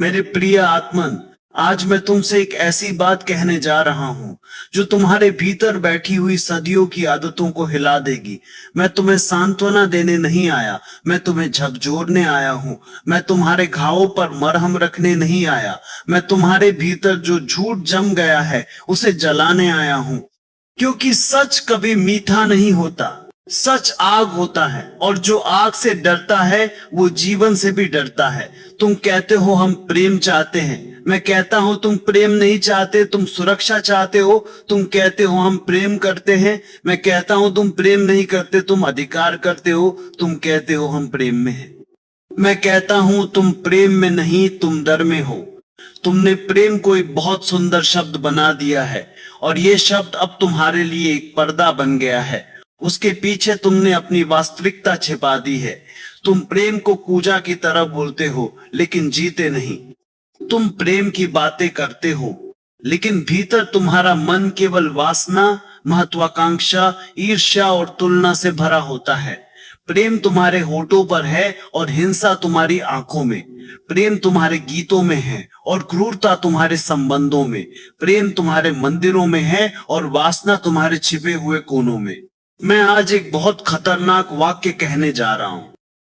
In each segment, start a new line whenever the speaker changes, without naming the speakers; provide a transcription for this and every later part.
मेरे प्रिय आत्मन, आज मैं तुमसे एक ऐसी बात कहने जा रहा हूं जो तुम्हारे भीतर बैठी हुई सदियों की आदतों को हिला देगी। मैं तुम्हें सांत्वना देने नहीं आया, मैं तुम्हें झकझोरने आया हूं। मैं तुम्हारे घावों पर मरहम रखने नहीं आया, मैं तुम्हारे भीतर जो झूठ जम गया है उसे जलाने आया हूं। क्योंकि सच कभी मीठा नहीं होता, सच आग होता है, और जो आग से डरता है वो जीवन से भी डरता है। तुम कहते हो हम प्रेम चाहते हैं, मैं कहता हूं तुम प्रेम नहीं चाहते, तुम सुरक्षा चाहते हो। तुम कहते हो हम प्रेम करते हैं, मैं कहता हूं तुम प्रेम नहीं करते, तुम अधिकार करते हो। तुम कहते हो हम प्रेम में हैं, मैं कहता हूं तुम प्रेम में नहीं, तुम डर में हो। तुमने प्रेम को एक बहुत सुंदर शब्द बना दिया है, और ये शब्द अब तुम्हारे लिए एक पर्दा बन गया है। उसके पीछे तुमने अपनी वास्तविकता छिपा दी है। तुम प्रेम को पूजा की तरह बोलते हो लेकिन जीते नहीं। तुम प्रेम की बातें करते हो लेकिन भीतर तुम्हारा मन केवल वासना, महत्वाकांक्षा, ईर्ष्या और तुलना से भरा होता है। प्रेम तुम्हारे होठों पर है और हिंसा तुम्हारी आंखों में। प्रेम तुम्हारे गीतों में है और क्रूरता तुम्हारे संबंधों में। प्रेम तुम्हारे मंदिरों में है और वासना तुम्हारे छिपे हुए कोनों में। मैं आज एक बहुत खतरनाक वाक्य कहने जा रहा हूं।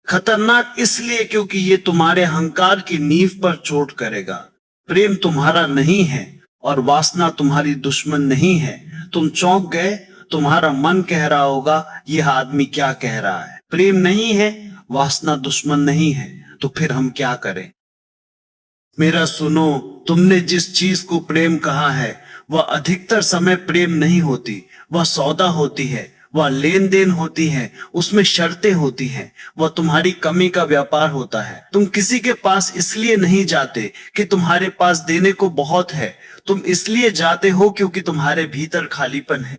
खतरनाक इसलिए क्योंकि ये तुम्हारे अहंकार की नींव पर चोट करेगा। प्रेम तुम्हारा नहीं है और वासना तुम्हारी दुश्मन नहीं है। तुम चौंक गए, तुम्हारा मन कह रहा होगा यह आदमी क्या कह रहा है। प्रेम नहीं है, वासना दुश्मन नहीं है, तो फिर हम क्या करें? मेरा सुनो, तुमने जिस चीज को प्रेम कहा है वह अधिकतर समय प्रेम नहीं होती। वह सौदा होती है, वह लेन देन होती है, उसमें शर्तें होती हैं, वह तुम्हारी कमी का व्यापार होता है। तुम किसी के पास इसलिए नहीं जाते कि तुम्हारे पास देने को बहुत है, तुम इसलिए जाते हो क्योंकि तुम्हारे भीतर खालीपन है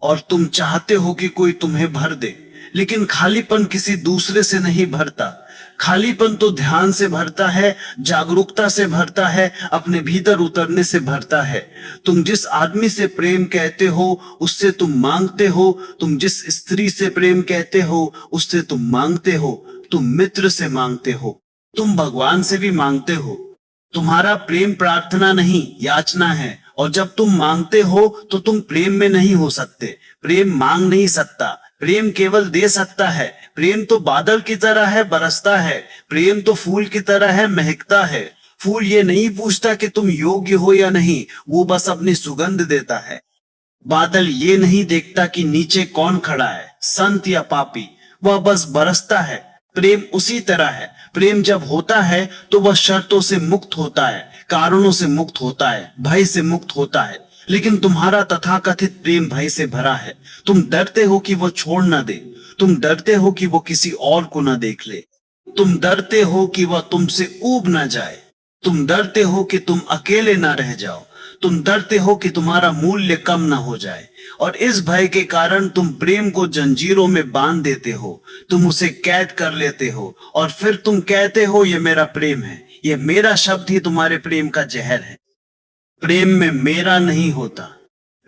और तुम चाहते हो कि कोई तुम्हें भर दे। लेकिन खालीपन किसी दूसरे से नहीं भरता। खालीपन तो ध्यान से भरता है, जागरूकता से भरता है, अपने भीतर उतरने से भरता है। तुम जिस आदमी से प्रेम कहते हो उससे तुम मांगते हो, तुम जिस स्त्री से प्रेम कहते हो उससे तुम मांगते हो, तुम मित्र से मांगते हो, तुम भगवान से भी मांगते हो। तुम्हारा प्रेम प्रार्थना नहीं, याचना है। और जब तुम मांगते हो तो तुम प्रेम में नहीं हो सकते। प्रेम मांग नहीं सकता, प्रेम केवल दे सकता है। प्रेम तो बादल की तरह है, बरसता है। प्रेम तो फूल की तरह है, महकता है। फूल ये नहीं पूछता कि तुम योग्य हो या नहीं, वो बस अपनी सुगंध देता है। बादल ये नहीं देखता कि नीचे कौन खड़ा है, संत या पापी, वह बस बरसता है। प्रेम उसी तरह है। प्रेम जब होता है तो वह शर्तों से मुक्त होता है, कारणों से मुक्त होता है, भय से मुक्त होता है। लेकिन तुम्हारा तथाकथित प्रेम भय से भरा है। तुम डरते हो कि वो छोड़ ना दे, तुम डरते हो कि वो किसी और को ना देख ले, तुम डरते हो कि वह तुमसे ऊब ना जाए, तुम डरते हो कि तुम अकेले ना रह जाओ, तुम डरते हो कि तुम्हारा मूल्य कम ना हो जाए। और इस भय के कारण तुम प्रेम को जंजीरों में बांध देते हो, तुम उसे कैद कर लेते हो, और फिर तुम कहते हो ये मेरा प्रेम है। ये मेरा शब्द ही तुम्हारे प्रेम का जहर है। प्रेम में मेरा नहीं होता।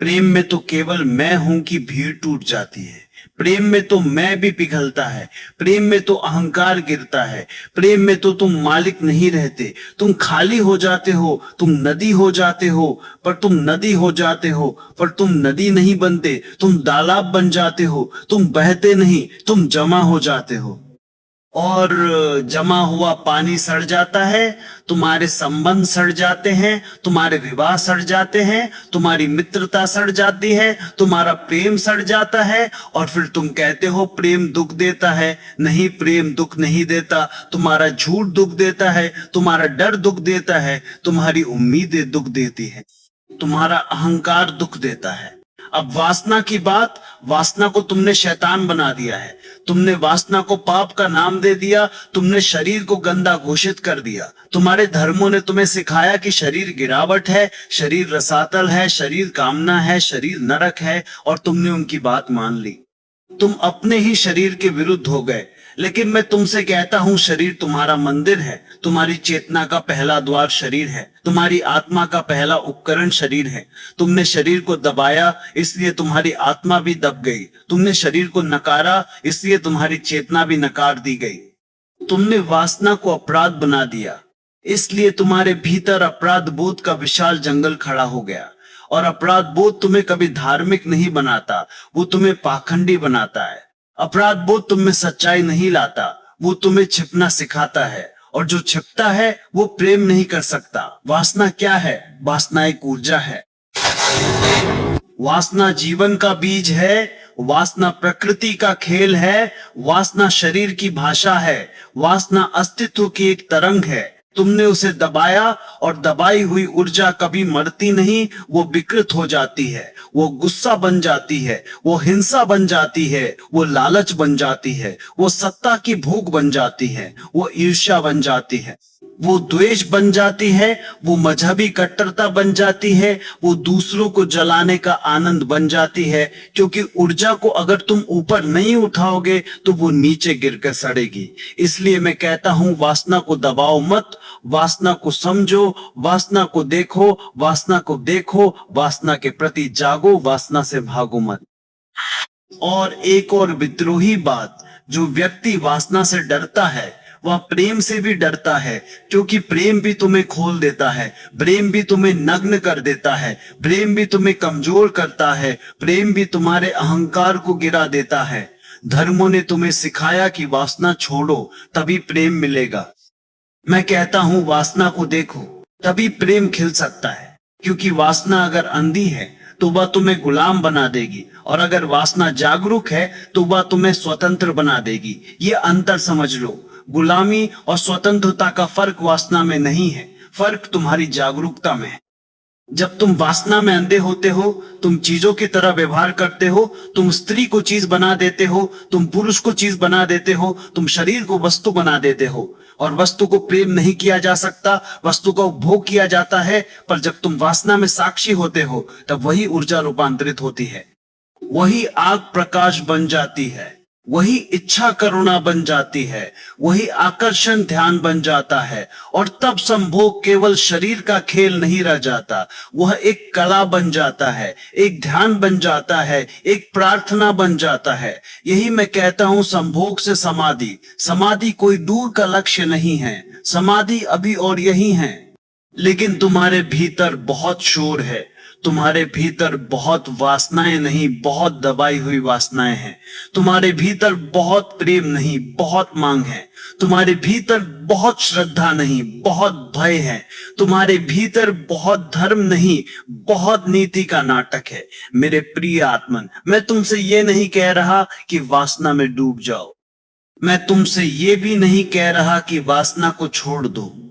प्रेम में तो केवल मैं हूं की भीड़ टूट जाती है। प्रेम में तो मैं भी पिघलता है। प्रेम में तो अहंकार गिरता है। प्रेम में तो तुम मालिक नहीं रहते, तुम खाली हो जाते हो, तुम नदी हो जाते हो। पर तुम नदी हो जाते हो पर तुम नदी नहीं बनते, तुम तालाब बन जाते हो, तुम बहते नहीं, तुम जमा हो जाते हो। और जमा हुआ पानी सड़ जाता है, तुम्हारे संबंध सड़ जाते हैं, तुम्हारे विवाह सड़ जाते हैं, तुम्हारी मित्रता सड़ जाती है, तुम्हारा प्रेम सड़ जाता है। और फिर तुम कहते हो प्रेम दुख देता है। नहीं, प्रेम दुख नहीं देता। तुम्हारा झूठ दुख देता है, तुम्हारा डर दुख देता है, तुम्हारी उम्मीदें दुख देती है, तुम्हारा अहंकार दुख देता है। अब वासना की बात, वासना को तुमने शैतान बना दिया है। तुमने वासना को पाप का नाम दे दिया, तुमने शरीर को गंदा घोषित कर दिया। तुम्हारे धर्मों ने तुम्हें सिखाया कि शरीर गिरावट है, शरीर रसातल है, शरीर कामना है, शरीर नरक है, और तुमने उनकी बात मान ली। तुम अपने ही शरीर के विरुद्ध हो गए। लेकिन मैं तुमसे कहता हूं शरीर तुम्हारा मंदिर है। तुम्हारी चेतना का पहला द्वार शरीर है, तुम्हारी आत्मा का पहला उपकरण शरीर है। तुमने शरीर को दबाया इसलिए तुम्हारी आत्मा भी दब गई, तुमने शरीर को नकारा इसलिए तुम्हारी चेतना भी नकार दी गई। तुमने वासना को अपराध बना दिया। इसलिए तुम्हारे भीतर अपराध बोध का विशाल जंगल खड़ा हो गया। और अपराध बोध तुम्हें कभी धार्मिक नहीं बनाता, वो तुम्हें पाखंडी बनाता है। अपराध बोध तुम में सच्चाई नहीं लाता, वो तुम्हें छिपना सिखाता है। और जो छिपता है वो प्रेम नहीं कर सकता। वासना क्या है? वासना एक ऊर्जा है। वासना जीवन का बीज है। वासना प्रकृति का खेल है। वासना शरीर की भाषा है। वासना अस्तित्व की एक तरंग है। तुमने उसे दबाया और दबाई हुई ऊर्जा कभी मरती नहीं, वो विकृत हो जाती है, वो गुस्सा बन जाती है, वो हिंसा बन जाती है, वो लालच बन जाती है, वो सत्ता की भूख बन जाती है, वो ईर्ष्या बन जाती है, वो द्वेष बन जाती है, वो मजहबी कट्टरता बन जाती है, वो दूसरों को जलाने का आनंद बन जाती है। क्योंकि ऊर्जा को अगर तुम ऊपर नहीं उठाओगे तो वो नीचे गिरकर सड़ेगी। इसलिए मैं कहता हूं, वासना को दबाओ मत, वासना को समझो, वासना को देखो, वासना को देखो, वासना के प्रति जागो, वासना से भागो मत। और एक और विद्रोही बात, जो व्यक्ति वासना से डरता है वह प्रेम से भी डरता है। क्योंकि प्रेम भी तुम्हें खोल देता है, प्रेम भी तुम्हें नग्न कर देता है, प्रेम भी तुम्हें कमजोर करता है, प्रेम भी तुम्हारे अहंकार को गिरा देता है। धर्मों ने तुम्हें सिखाया कि वासना छोड़ो तभी प्रेम मिलेगा। मैं कहता हूं, वासना को देखो तभी प्रेम खिल सकता है। क्योंकि वासना अगर अंधी है तो वह तुम्हें गुलाम बना देगी, और अगर वासना जागरूक है तो वह तुम्हें स्वतंत्र बना देगी। ये अंतर समझ लो। गुलामी और स्वतंत्रता का फर्क वासना में नहीं है, फर्क तुम्हारी जागरूकता में है। जब तुम वासना में अंधे होते हो, तुम चीजों की तरह व्यवहार करते हो, तुम स्त्री को चीज बना देते हो, तुम पुरुष को चीज बना देते हो, तुम शरीर को वस्तु बना देते हो। और वस्तु को प्रेम नहीं किया जा सकता, वस्तु का उपभोग किया जाता है। पर जब तुम वासना में साक्षी होते हो तब वही ऊर्जा रूपांतरित होती है, वही आग प्रकाश बन जाती है, वही इच्छा करुणा बन जाती है, वही आकर्षण ध्यान बन जाता है। और तब संभोग केवल शरीर का खेल नहीं रह जाता, वह एक कला बन जाता है, एक ध्यान बन जाता है, एक प्रार्थना बन जाता है। यही मैं कहता हूं, संभोग से समाधि। समाधि कोई दूर का लक्ष्य नहीं है, समाधि अभी और यही है। लेकिन तुम्हारे भीतर बहुत शोर है, तुम्हारे भीतर बहुत वासनाएं नहीं, बहुत दबाई हुई वासनाएं हैं। तुम्हारे भीतर बहुत प्रेम नहीं, बहुत मांग है। तुम्हारे भीतर बहुत श्रद्धा नहीं, बहुत भय है। तुम्हारे भीतर बहुत धर्म नहीं, बहुत नीति का नाटक है। मेरे प्रिय आत्मन, मैं तुमसे ये नहीं कह रहा कि वासना में डूब जाओ। मैं तुमसे ये भी नहीं कह रहा कि वासना को छोड़ दो।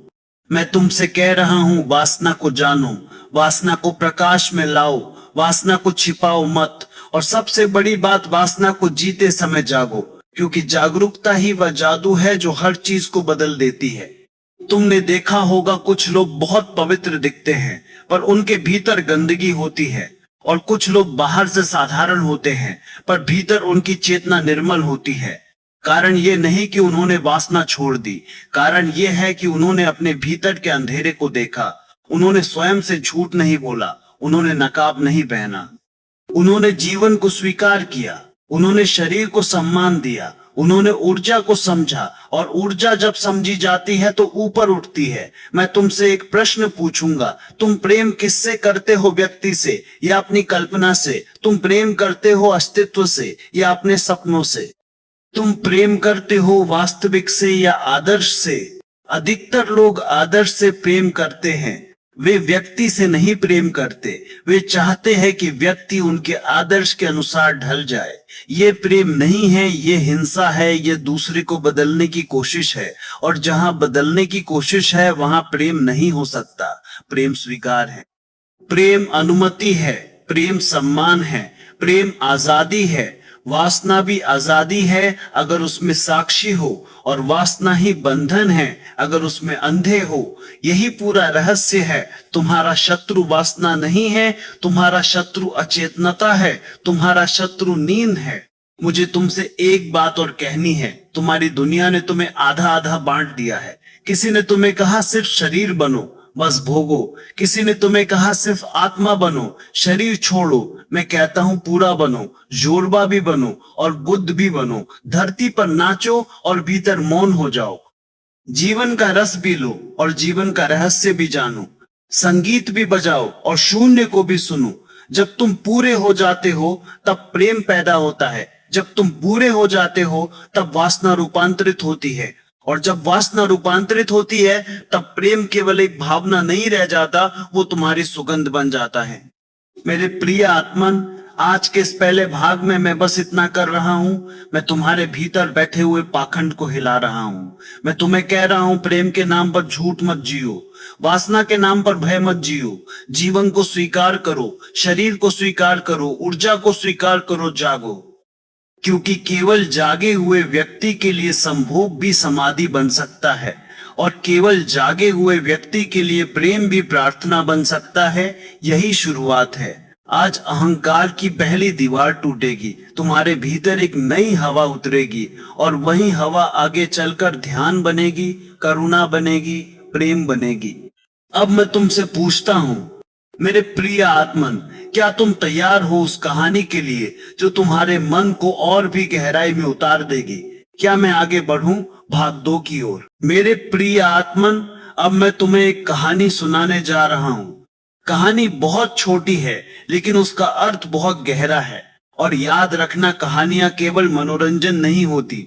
मैं तुमसे कह रहा हूं, वासना को जानो, वासना को प्रकाश में लाओ, वासना को छिपाओ मत। और सबसे बड़ी बात, वासना को जीते समय जागो। क्योंकि जागरूकता ही वह जादू है जो हर चीज को बदल देती है। तुमने देखा होगा, कुछ लोग बहुत पवित्र दिखते हैं पर उनके भीतर गंदगी होती है। और कुछ लोग बाहर से साधारण होते हैं पर भीतर उनकी चेतना निर्मल होती है। कारण ये नहीं कि उन्होंने वासना छोड़ दी, कारण ये है कि उन्होंने अपने भीतर के अंधेरे को देखा। उन्होंने स्वयं से झूठ नहीं बोला, उन्होंने नकाब नहीं पहना, उन्होंने जीवन को स्वीकार किया, उन्होंने शरीर को सम्मान दिया, उन्होंने ऊर्जा को समझा। और ऊर्जा जब समझी जाती है तो ऊपर उठती है। मैं तुमसे एक प्रश्न पूछूंगा, तुम प्रेम किससे करते हो? व्यक्ति से या अपनी कल्पना से? तुम प्रेम करते हो अस्तित्व से या अपने सपनों से? तुम प्रेम करते हो वास्तविक से या आदर्श से? अधिकतर लोग आदर्श से प्रेम करते हैं, वे व्यक्ति से नहीं प्रेम करते। वे चाहते हैं कि व्यक्ति उनके आदर्श के अनुसार ढल जाए। ये प्रेम नहीं है, ये हिंसा है, ये दूसरे को बदलने की कोशिश है। और जहां बदलने की कोशिश है वहां प्रेम नहीं हो सकता। प्रेम स्वीकार है, प्रेम अनुमति है, प्रेम सम्मान है, प्रेम आजादी है। वासना भी आजादी है अगर उसमें साक्षी हो, और वासना ही बंधन है अगर उसमें अंधे हो। यही पूरा रहस्य है। तुम्हारा शत्रु वासना नहीं है, तुम्हारा शत्रु अचेतनता है, तुम्हारा शत्रु नींद है। मुझे तुमसे एक बात और कहनी है, तुम्हारी दुनिया ने तुम्हें आधा आधा बांट दिया है। किसी ने तुम्हें कहा सिर्फ शरीर बनो, बस भोगो। किसी ने तुम्हें कहा सिर्फ आत्मा बनो, शरीर छोड़ो। मैं कहता हूं पूरा बनो, जोरबा भी बनो और बुद्ध भी बनो। धरती पर नाचो और भीतर मौन हो जाओ। जीवन का रस भी लो और जीवन का रहस्य भी जानो। संगीत भी बजाओ और शून्य को भी सुनो। जब तुम पूरे हो जाते हो तब प्रेम पैदा होता है। जब तुम पूरे हो जाते हो तब वासना रूपांतरित होती है। और जब वासना रूपांतरित होती है तब प्रेम केवल एक भावना नहीं रह जाता, वो तुम्हारी सुगंध बन जाता है। मेरे प्रिय आत्मन, आज के इस पहले भाग में मैं बस इतना कर रहा हूं। मैं तुम्हारे भीतर बैठे हुए पाखंड को हिला रहा हूं। मैं तुम्हें कह रहा हूं, प्रेम के नाम पर झूठ मत जियो, वासना के नाम पर भय मत जियो। जीवन को स्वीकार करो, शरीर को स्वीकार करो, ऊर्जा को स्वीकार करो, जागो। क्योंकि केवल जागे हुए व्यक्ति के लिए संभोग भी समाधि बन सकता है, और केवल जागे हुए व्यक्ति के लिए प्रेम भी प्रार्थना बन सकता है। यही शुरुआत है। आज अहंकार की पहली दीवार टूटेगी, तुम्हारे भीतर एक नई हवा उतरेगी, और वही हवा आगे चलकर ध्यान बनेगी, करुणा बनेगी, प्रेम बनेगी। अब मैं तुमसे पूछता हूं, मेरे प्रिय आत्मन, क्या तुम तैयार हो उस कहानी के लिए जो तुम्हारे मन को और भी गहराई में उतार देगी? क्या मैं आगे बढ़ूं भाग 2 की ओर? मेरे प्रिय आत्मन, अब मैं तुम्हें एक कहानी सुनाने जा रहा हूं। कहानी बहुत छोटी है लेकिन उसका अर्थ बहुत गहरा है। और याद रखना, कहानियां केवल मनोरंजन नहीं होती।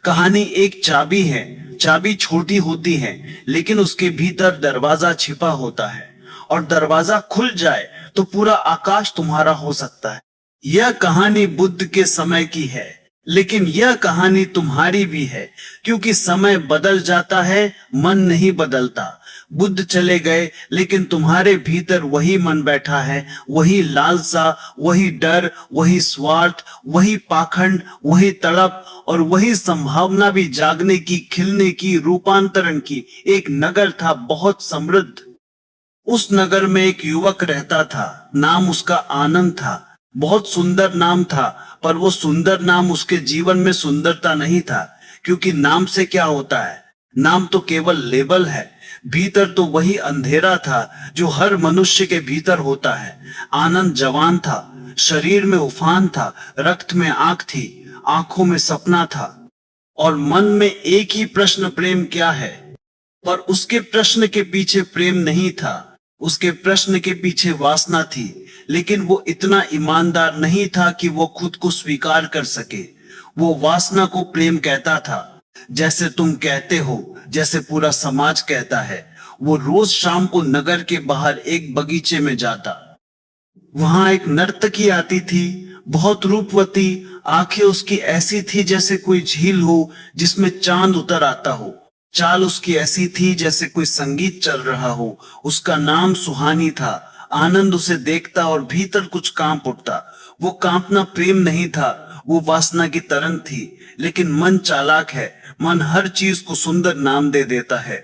कहानी एक चाबी है। चाबी छोटी होती है लेकिन उसके भीतर दरवाजा छिपा होता है, और दरवाजा खुल जाए तो पूरा आकाश तुम्हारा हो सकता है। यह कहानी बुद्ध के समय की है, लेकिन यह कहानी तुम्हारी भी है, क्योंकि समय बदल जाता है, मन नहीं बदलता। बुद्ध चले गए लेकिन तुम्हारे भीतर वही मन बैठा है, वही लालसा, वही डर, वही स्वार्थ, वही पाखंड, वही तड़प, और वही संभावना भी जागने की, खिलने की, रूपांतरण की। एक नगर था बहुत समृद्ध। उस नगर में एक युवक रहता था, नाम उसका आनंद था। बहुत सुंदर नाम था, पर वो सुंदर नाम उसके जीवन में सुंदरता नहीं था। क्योंकि नाम से क्या होता है? नाम तो केवल लेबल है। भीतर तो वही अंधेरा था जो हर मनुष्य के भीतर होता है। आनंद जवान था, शरीर में उफान था, रक्त में आंख थी, आंखों में सपना था, और मन में एक ही प्रश्न, प्रेम क्या है? पर उसके प्रश्न के पीछे प्रेम नहीं था, उसके प्रश्न के पीछे वासना थी। लेकिन वो इतना ईमानदार नहीं था कि वो खुद को स्वीकार कर सके। वो वासना को प्रेम कहता था, जैसे तुम कहते हो, जैसे पूरा समाज कहता है। वो रोज शाम को नगर के बाहर एक बगीचे में जाता। वहां एक नर्तकी आती थी, बहुत रूपवती। आंखें उसकी ऐसी थी जैसे कोई झील हो जिसमें चांद उतर आता हो। चाल उसकी ऐसी थी जैसे कोई संगीत चल रहा हो। उसका नाम सुहानी था। आनंद उसे देखता और भीतर कुछ कांप उठता। वो कांपना प्रेम नहीं था, वो वासना की तरंग थी। लेकिन मन चालाक है, मन हर चीज को सुंदर नाम दे देता है।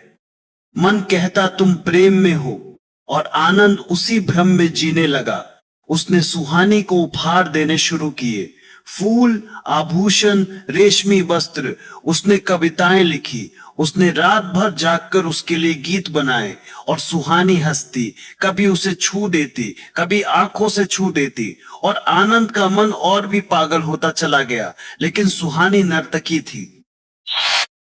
मन कहता तुम प्रेम में हो, और आनंद उसी भ्रम में जीने लगा। उसने सुहानी को उपहार देने शुरू किए, फूल, आभूषण, रेशमी वस्त्र। उसने कविताएं लिखी, उसने रात भर जागकर उसके लिए गीत बनाए। और सुहानी हंसती, कभी उसे छू देती, कभी आंखों से छू देती, और आनंद का मन और भी पागल होता चला गया। लेकिन सुहानी नर्तकी थी,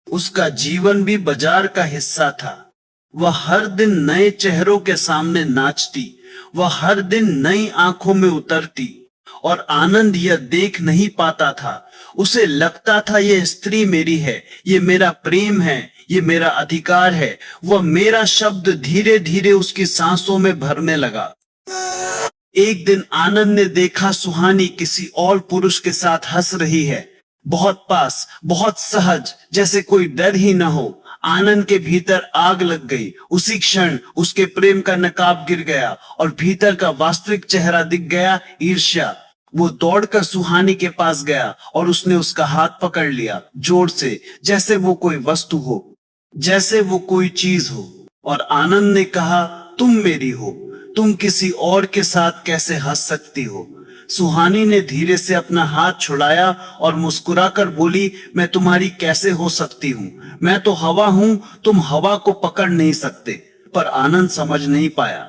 उसका जीवन भी बाजार का हिस्सा था। वह हर दिन नए चेहरों के सामने नाचती, वह हर दिन नई आंखों में उतरती, और आनंद यह देख नहीं पाता था। उसे लगता था ये स्त्री मेरी है, ये मेरा प्रेम है, ये मेरा अधिकार है। वह मेरा शब्द धीरे धीरे उसकी सांसों में भरने लगा। एक दिन आनंद ने देखा सुहानी किसी और पुरुष के साथ हंस रही है, बहुत पास, बहुत सहज, जैसे कोई डर ही न हो। आनंद के भीतर आग लग गई। उसी क्षण उसके प्रेम का नकाब गिर गया और भीतर का वास्तविक चेहरा दिख गया, ईर्ष्या। वो दौड़कर सुहानी के पास गया और उसने उसका हाथ पकड़ लिया जोर से, जैसे वो कोई वस्तु हो, जैसे वो कोई चीज हो। और आनंद ने कहा, तुम मेरी हो, तुम किसी और के साथ कैसे हंस सकती हो? सुहानी ने धीरे से अपना हाथ छुड़ाया और मुस्कुराकर बोली, मैं तुम्हारी कैसे हो सकती हूँ? मैं तो हवा हूँ, तुम हवा को पकड़ नहीं सकते। पर आनंद समझ नहीं पाया,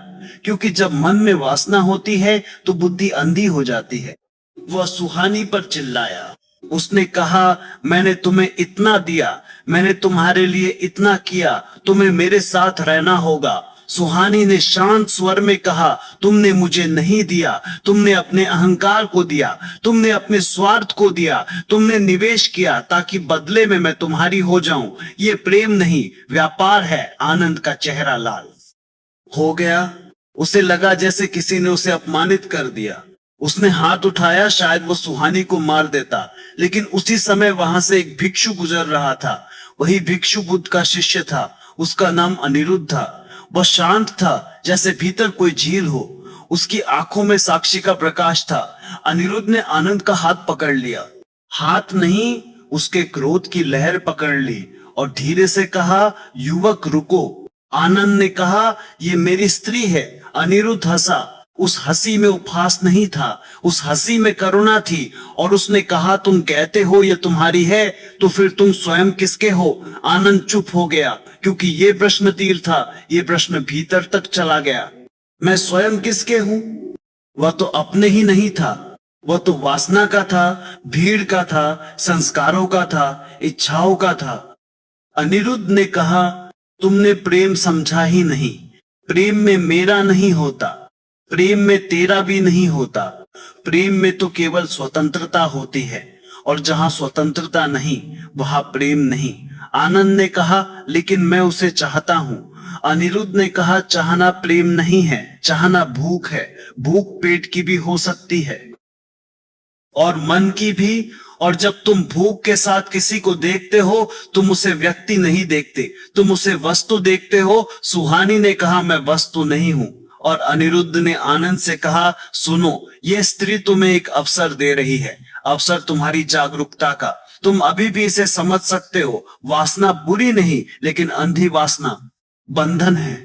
क्योंकि जब मन में वासना होती है तो बुद्धि अंधी हो जाती है। वह सुहानी पर चिल्लाया, उसने कहा, मैंने तुम्हें इतना दिया, मैंने तुम्हारे लिए इतना किया, तुम्हें मेरे साथ रहना होगा। सुहानी ने शांत स्वर में कहा, तुमने मुझे नहीं दिया, तुमने अपने अहंकार को दिया, तुमने अपने स्वार्थ को दिया, तुमने निवेश किया ताकि बदले में मैं तुम्हारी हो जाऊं। ये प्रेम नहीं, व्यापार है। आनंद का चेहरा लाल हो गया। उसे लगा जैसे किसी ने उसे अपमानित कर दिया। उसने हाथ उठाया, शायद वो सुहानी को मार देता, लेकिन उसी समय वहां से एक भिक्षु गुजर रहा था। वही भिक्षु बुद्ध का शिष्य था। उसका नाम अनिरुद्ध था। वह शांत था, जैसे भीतर कोई झील हो। उसकी आंखों में साक्षी का प्रकाश था। अनिरुद्ध ने आनंद का हाथ पकड़ लिया, हाथ नहीं, उसके क्रोध की लहर पकड़ ली और धीरे से कहा, युवक रुको। आनंद ने कहा, ये मेरी स्त्री है। अनिरुद्ध हंसा। उस हंसी में उपहास नहीं था, उस हंसी में करुणा थी। और उसने कहा, तुम कहते हो ये तुम्हारी है, तो फिर तुम स्वयं किसके हो? आनंद चुप हो गया, क्योंकि ये प्रश्न तीर था। ये प्रश्न भीतर तक चला गया। मैं स्वयं किसके हूं? वह तो अपने ही नहीं था। वह तो वासना का था, भीड़ का था, संस्कारों का था, इच्छाओं का था। अनिरुद्ध ने कहा, तुमने प्रेम समझा ही नहीं। प्रेम में मेरा नहीं होता, प्रेम में तेरा भी नहीं होता। प्रेम में तो केवल स्वतंत्रता होती है, और जहां स्वतंत्रता नहीं, वहां प्रेम नहीं। आनंद ने कहा, लेकिन मैं उसे चाहता हूं। अनिरुद्ध ने कहा, चाहना प्रेम नहीं है, चाहना भूख है। भूख पेट की भी हो सकती है और मन की भी। और जब तुम भूख के साथ किसी को देखते हो, तुम उसे व्यक्ति नहीं देखते, तुम उसे वस्तु देखते हो। सुहानी ने कहा, मैं वस्तु नहीं हूं। और अनिरुद्ध ने आनंद से कहा, सुनो, ये स्त्री तुम्हें एक अवसर दे रही है, अवसर तुम्हारी जागरूकता का। तुम अभी भी इसे समझ सकते हो। वासना बुरी नहीं, लेकिन अंधी वासना बंधन है।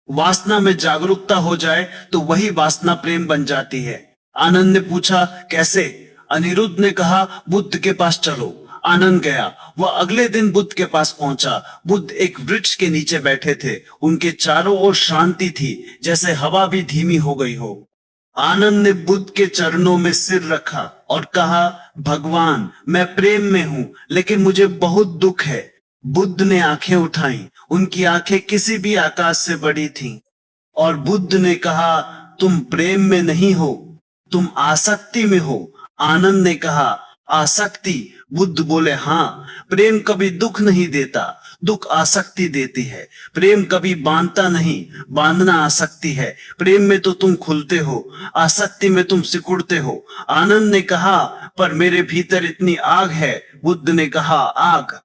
वासना में जागरूकता हो जाए तो वही वासना प्रेम बन जाती है। आनंद ने पूछा, कैसे? अनिरुद्ध ने कहा, बुद्ध के पास चलो। आनंद गया। वह अगले दिन बुद्ध के पास पहुंचा। बुद्ध एक वृक्ष के नीचे बैठे थे। उनके चारों ओर शांति थी, जैसे हवा भी धीमी हो गई हो। आनंद ने बुद्ध के चरणों में सिर रखा और कहा, भगवान, मैं प्रेम में हूं, लेकिन मुझे बहुत दुख है। बुद्ध ने आंखें उठाई। उनकी आंखें किसी भी आकाश से बड़ी थीं। और बुद्ध ने कहा, तुम प्रेम में नहीं हो, तुम आसक्ति में हो। आनंद ने कहा, आसक्ति? बुद्ध बोले, हाँ। प्रेम कभी दुख नहीं देता, दुख आसक्ति देती है। प्रेम कभी बांधता नहीं, बांधना आसक्ति है। प्रेम में तो तुम खुलते हो, आसक्ति में तुम सिकुड़ते हो। आनंद ने कहा, पर मेरे भीतर इतनी आग है। बुद्ध ने कहा, आग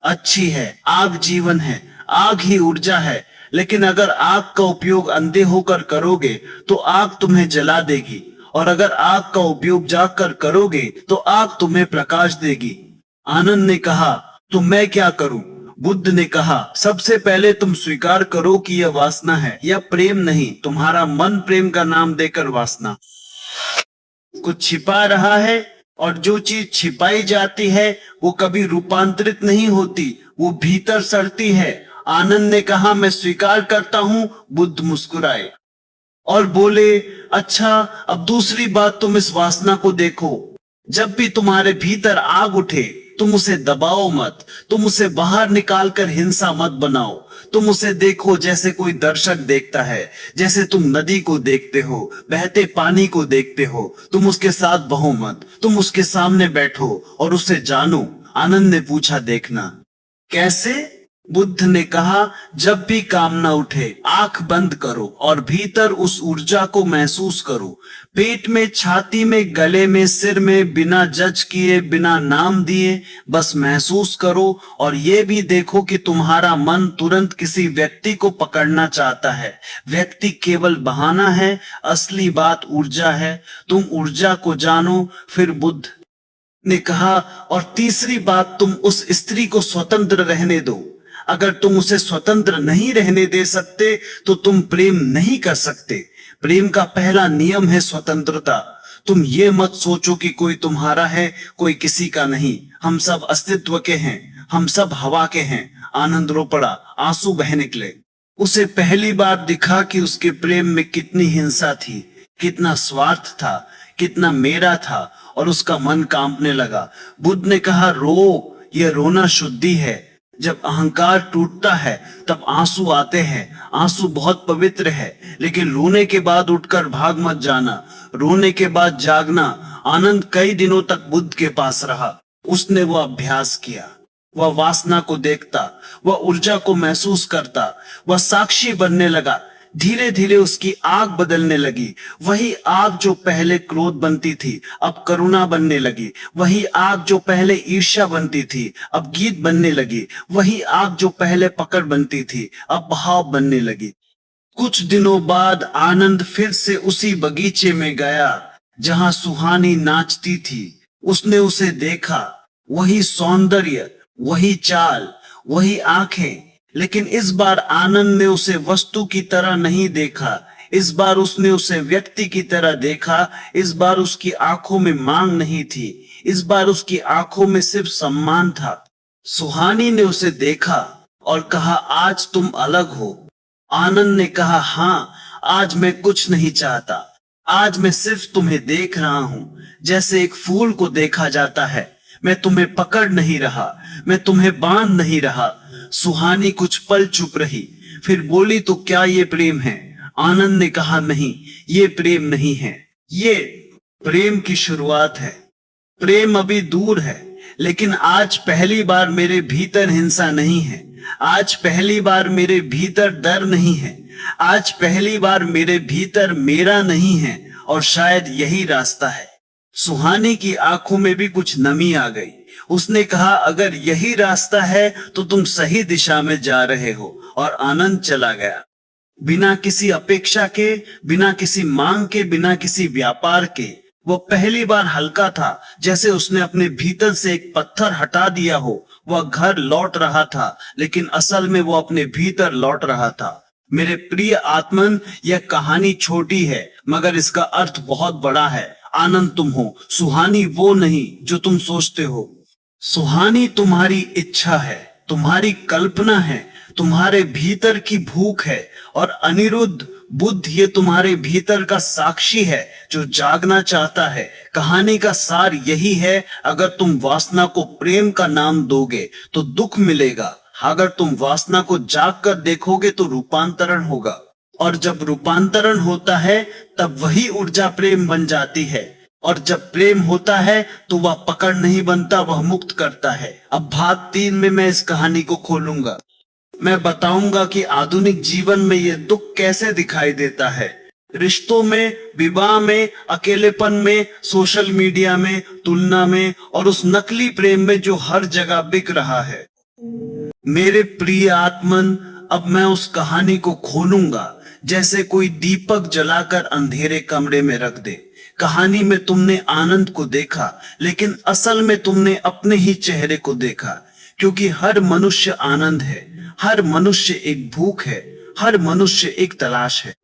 अच्छी है, आग जीवन है, आग ही ऊर्जा है। लेकिन अगर आग का उपयोग अंधे होकर करोगे तो आग तुम्हें जला देगी, और अगर आग का उपयोग जागकर करोगे तो आग तुम्हें प्रकाश देगी। आनंद ने कहा, तो मैं क्या करूं? बुद्ध ने कहा, सबसे पहले तुम स्वीकार करो कि यह वासना है, यह प्रेम नहीं। तुम्हारा मन प्रेम का नाम देकर वासना कुछ छिपा रहा है, और जो चीज छिपाई जाती है वो कभी रूपांतरित नहीं होती, वो भीतर सड़ती है। आनंद ने कहा, मैं स्वीकार करता हूं। बुद्ध मुस्कुराए और बोले, अच्छा, अब दूसरी बात, तुम इस वासना को देखो। जब भी तुम्हारे भीतर आग उठे, तुम उसे दबाओ मत, तुम उसे बाहर निकालकर हिंसा मत बनाओ। तुम उसे देखो जैसे कोई दर्शक देखता है, जैसे तुम नदी को देखते हो, बहते पानी को देखते हो। तुम उसके साथ बहो मत, तुम उसके सामने बैठो और उसे जानो। आनंद ने पूछा, देखना कैसे? बुद्ध ने कहा, जब भी कामना उठे, आंख बंद करो और भीतर उस ऊर्जा को महसूस करो। पेट में, छाती में, गले में, सिर में, बिना जज किए, बिना नाम दिए, बस महसूस करो। और ये भी देखो कि तुम्हारा मन तुरंत किसी व्यक्ति को पकड़ना चाहता है। व्यक्ति केवल बहाना है, असली बात ऊर्जा है। तुम ऊर्जा को जानो। फिर बुद्ध ने कहा, और तीसरी बात, तुम उस स्त्री को स्वतंत्र रहने दो। अगर तुम उसे स्वतंत्र नहीं रहने दे सकते तो तुम प्रेम नहीं कर सकते। प्रेम का पहला नियम है स्वतंत्रता। तुम ये मत सोचो कि कोई तुम्हारा है, कोई किसी का नहीं। हम सब अस्तित्व के हैं, हम सब हवा के हैं। आनंद रो पड़ा, आंसू बह निकले। उसे पहली बार दिखा कि उसके प्रेम में कितनी हिंसा थी, कितना स्वार्थ था, कितना मेरा था, और उसका मन कांपने लगा। बुद्ध ने कहा, रो, ये रोना शुद्धि है। जब अहंकार टूटता है तब आंसू आते हैं। आंसू बहुत पवित्र है, लेकिन रोने के बाद उठकर भाग मत जाना। रोने के बाद जागना। आनंद कई दिनों तक बुद्ध के पास रहा। उसने वह अभ्यास किया। वह वासना को देखता, वह ऊर्जा को महसूस करता, वह साक्षी बनने लगा। धीरे धीरे उसकी आग बदलने लगी। वही आग जो पहले क्रोध बनती थी अब करुणा बनने लगी। वही आग जो पहले ईर्ष्या बनती थी अब गीत बनने लगी। वही आग जो पहले पकड़ बनती थी अब भाव बनने लगी। कुछ दिनों बाद आनंद फिर से उसी बगीचे में गया जहां सुहानी नाचती थी। उसने उसे देखा। वही सौंदर्य, वही चाल, वही आंखें। लेकिन इस बार आनंद ने उसे वस्तु की तरह नहीं देखा। इस बार उसने उसे व्यक्ति की तरह देखा। इस बार उसकी आंखों में मांग नहीं थी। इस बार उसकी आंखों में सिर्फ सम्मान था। सुहानी ने उसे देखा और कहा, आज तुम अलग हो। आनंद ने कहा, हाँ, आज मैं कुछ नहीं चाहता। आज मैं सिर्फ तुम्हें देख रहा हूं, जैसे एक फूल को देखा जाता है। मैं तुम्हें पकड़ नहीं रहा, मैं तुम्हें बांध नहीं रहा। सुहानी कुछ पल चुप रही, फिर बोली, तो क्या ये प्रेम है? आनंद ने कहा, नहीं, ये प्रेम नहीं है, ये प्रेम की शुरुआत है। प्रेम अभी दूर है, लेकिन आज पहली बार मेरे भीतर हिंसा नहीं है। आज पहली बार मेरे भीतर डर नहीं है। आज पहली बार मेरे भीतर मेरा नहीं है, और शायद यही रास्ता है। सुहानी की आंखों में भी कुछ नमी आ गई। उसने कहा, अगर यही रास्ता है तो तुम सही दिशा में जा रहे हो। और आनंद चला गया, बिना किसी अपेक्षा के, बिना किसी मांग के, बिना किसी व्यापार के। वो पहली बार हल्का था, जैसे उसने अपने भीतर से एक पत्थर हटा दिया हो। वह घर लौट रहा था, लेकिन असल में वो अपने भीतर लौट रहा था। मेरे प्रिय आत्मन, यह कहानी छोटी है, मगर इसका अर्थ बहुत बड़ा है। आनंद तुम हो, सुहानी वो नहीं जो तुम सोचते हो। सुहानी तुम्हारी इच्छा है, तुम्हारी कल्पना है, तुम्हारे भीतर की भूख है। और अनिरुद्ध, बुद्ध ये तुम्हारे भीतर का साक्षी है जो जागना चाहता है। कहानी का सार यही है, अगर तुम वासना को प्रेम का नाम दोगे तो दुख मिलेगा। अगर तुम वासना को जाग कर देखोगे तो रूपांतरण होगा। और जब रूपांतरण होता है तब वही ऊर्जा प्रेम बन जाती है। और जब प्रेम होता है तो वह पकड़ नहीं बनता, वह मुक्त करता है। अब भाग 3 में मैं इस कहानी को खोलूंगा। मैं बताऊंगा कि आधुनिक जीवन में यह दुख कैसे दिखाई देता है। रिश्तों में, विवाह में, अकेलेपन में, सोशल मीडिया में, तुलना में, और उस नकली प्रेम में जो हर जगह बिक रहा है। मेरे प्रिय आत्मन, अब मैं उस कहानी को खोलूंगा जैसे कोई दीपक जलाकर अंधेरे कमरे में रख दे। कहानी में तुमने आनंद को देखा, लेकिन असल में तुमने अपने ही चेहरे को देखा। क्योंकि हर मनुष्य आनंद है, हर मनुष्य एक भूख है, हर मनुष्य एक तलाश है।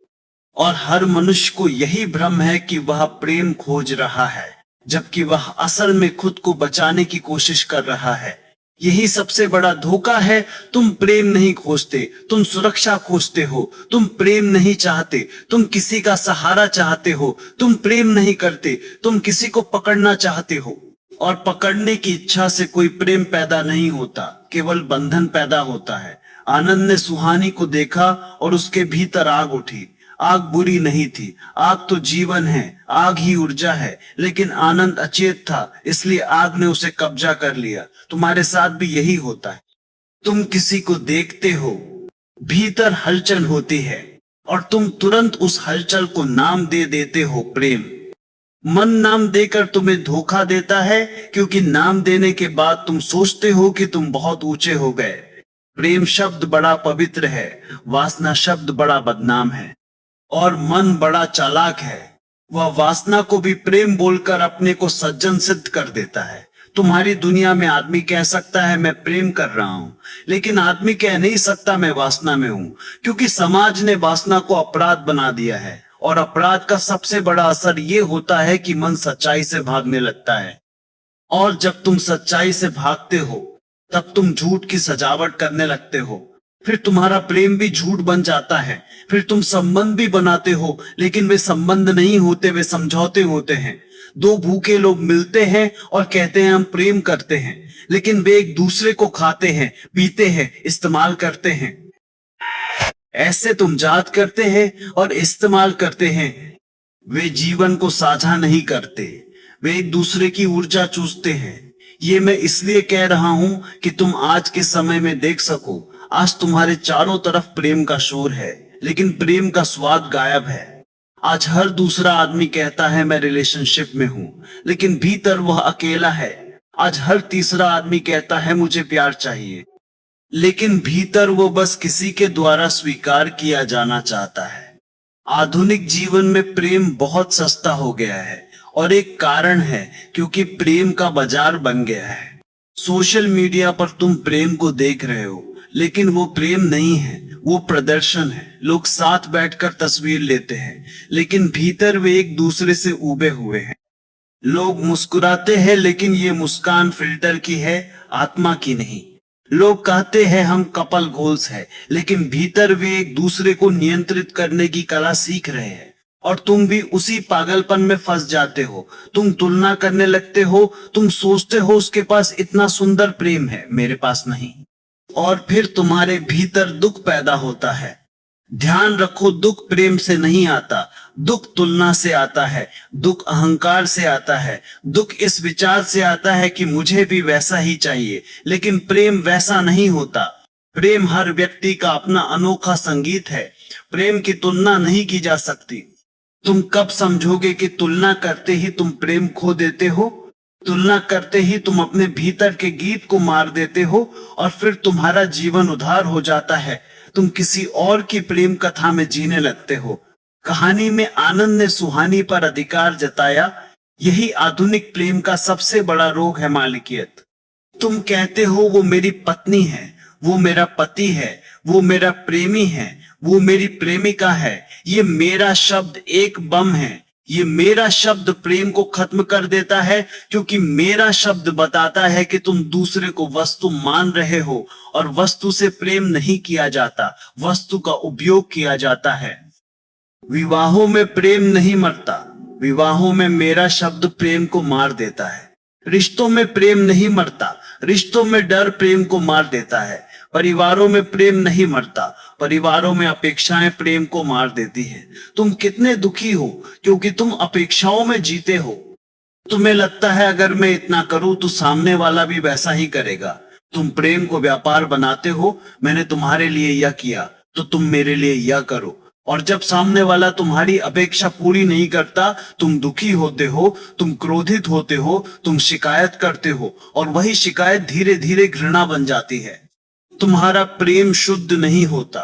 और हर मनुष्य को यही भ्रम है कि वह प्रेम खोज रहा है, जबकि वह असल में खुद को बचाने की कोशिश कर रहा है। यही सबसे बड़ा धोखा है। तुम प्रेम नहीं खोजते, तुम सुरक्षा खोजते हो। तुम प्रेम नहीं चाहते, तुम किसी का सहारा चाहते हो। तुम प्रेम नहीं करते, तुम किसी को पकड़ना चाहते हो। और पकड़ने की इच्छा से कोई प्रेम पैदा नहीं होता, केवल बंधन पैदा होता है। आनंद ने सुहानी को देखा और उसके भीतर आग उठी। आग बुरी नहीं थी, आग तो जीवन है, आग ही ऊर्जा है। लेकिन आनंद अचेत था, इसलिए आग ने उसे कब्जा कर लिया। तुम्हारे साथ भी यही होता है। तुम किसी को देखते हो, भीतर हलचल होती है, और तुम तुरंत उस हलचल को नाम दे देते हो प्रेम। मन नाम देकर तुम्हें धोखा देता है, क्योंकि नाम देने के बाद तुम सोचते हो कि तुम बहुत ऊंचे हो गए। प्रेम शब्द बड़ा पवित्र है, वासना शब्द बड़ा बदनाम है। और मन बड़ा चालाक है, वह वासना को भी प्रेम बोलकर अपने को सज्जन सिद्ध कर देता है। तुम्हारी दुनिया में आदमी कह सकता है मैं प्रेम कर रहा हूं, लेकिन आदमी कह नहीं सकता मैं वासना में हूं, क्योंकि समाज ने वासना को अपराध बना दिया है। और अपराध का सबसे बड़ा असर यह होता है कि मन सच्चाई से भागने लगता है। और जब तुम सच्चाई से भागते हो तब तुम झूठ की सजावट करने लगते हो। फिर तुम्हारा प्रेम भी झूठ बन जाता है। फिर तुम संबंध भी बनाते हो, लेकिन वे संबंध नहीं होते, वे समझौते होते हैं। दो भूखे लोग मिलते हैं और कहते हैं हम प्रेम करते हैं, लेकिन वे एक दूसरे को खाते हैं, पीते हैं, इस्तेमाल करते हैं। ऐसे तुम जात करते हैं और इस्तेमाल करते हैं। वे जीवन को साझा नहीं करते, वे एक दूसरे की ऊर्जा चूसते हैं। ये मैं इसलिए कह रहा हूं कि तुम आज के समय में देख सको। आज तुम्हारे चारों तरफ प्रेम का शोर है, लेकिन प्रेम का स्वाद गायब है। आज हर दूसरा आदमी कहता है मैं रिलेशनशिप में हूं, लेकिन भीतर वह अकेला है। आज हर तीसरा आदमी कहता है मुझे प्यार चाहिए, लेकिन भीतर वो बस किसी के द्वारा स्वीकार किया जाना चाहता है। आधुनिक जीवन में प्रेम बहुत सस्ता हो गया है, और एक कारण है क्योंकि प्रेम का बाजार बन गया है। सोशल मीडिया पर तुम प्रेम को देख रहे हो, लेकिन वो प्रेम नहीं है, वो प्रदर्शन है। लोग साथ बैठकर तस्वीर लेते हैं, लेकिन भीतर वे एक दूसरे से उबे हुए हैं। लोग मुस्कुराते हैं, लेकिन ये मुस्कान फिल्टर की है, आत्मा की नहीं। लोग कहते हैं हम कपल गोल्स है, लेकिन भीतर वे एक दूसरे को नियंत्रित करने की कला सीख रहे हैं। और तुम भी उसी पागलपन में फंस जाते हो। तुम तुलना करने लगते हो, तुम सोचते हो उसके पास इतना सुंदर प्रेम है, मेरे पास नहीं। और फिर तुम्हारे भीतर दुख पैदा होता है। ध्यान रखो, दुख प्रेम से नहीं आता, दुख तुलना से आता है, दुख अहंकार से आता है, दुख इस विचार से आता है कि मुझे भी वैसा ही चाहिए। लेकिन प्रेम वैसा नहीं होता। प्रेम हर व्यक्ति का अपना अनोखा संगीत है। प्रेम की तुलना नहीं की जा सकती। तुम कब समझोगे कि तुलना करते ही तुम प्रेम खो देते हो? तुलना करते ही तुम अपने भीतर के गीत को मार देते हो, और फिर तुम्हारा जीवन उधार हो जाता है। तुम किसी और की प्रेम कथा में जीने लगते हो। कहानी में आनंद ने सुहानी पर अधिकार जताया। यही आधुनिक प्रेम का सबसे बड़ा रोग है, मालिकियत। तुम कहते हो वो मेरी पत्नी है, वो मेरा पति है, वो मेरा प्रेमी है, वो मेरी प्रेमिका है। ये मेरा शब्द एक बम है। ये मेरा शब्द प्रेम को खत्म कर देता है, क्योंकि मेरा शब्द बताता है कि तुम दूसरे को वस्तु मान रहे हो, और वस्तु से प्रेम नहीं किया जाता, वस्तु का उपयोग किया जाता है। विवाहों में प्रेम नहीं मरता, विवाहों में मेरा शब्द प्रेम को मार देता है। रिश्तों में प्रेम नहीं मरता, रिश्तों में डर प्रेम को मार देता है। परिवारों में प्रेम नहीं मरता, परिवारों में अपेक्षाएं प्रेम को मार देती हैं। तुम कितने दुखी हो क्योंकि तुम अपेक्षाओं में जीते हो। तुम्हें लगता है अगर मैं इतना करूं तो सामने वाला भी वैसा ही करेगा। तुम प्रेम को व्यापार बनाते हो। मैंने तुम्हारे लिए यह किया तो तुम मेरे लिए यह करो। और जब सामने वाला तुम्हारी अपेक्षा पूरी नहीं करता, तुम दुखी होते हो, तुम क्रोधित होते हो, तुम शिकायत करते हो, और वही शिकायत धीरे धीरे घृणा बन जाती है। तुम्हारा प्रेम शुद्ध नहीं होता,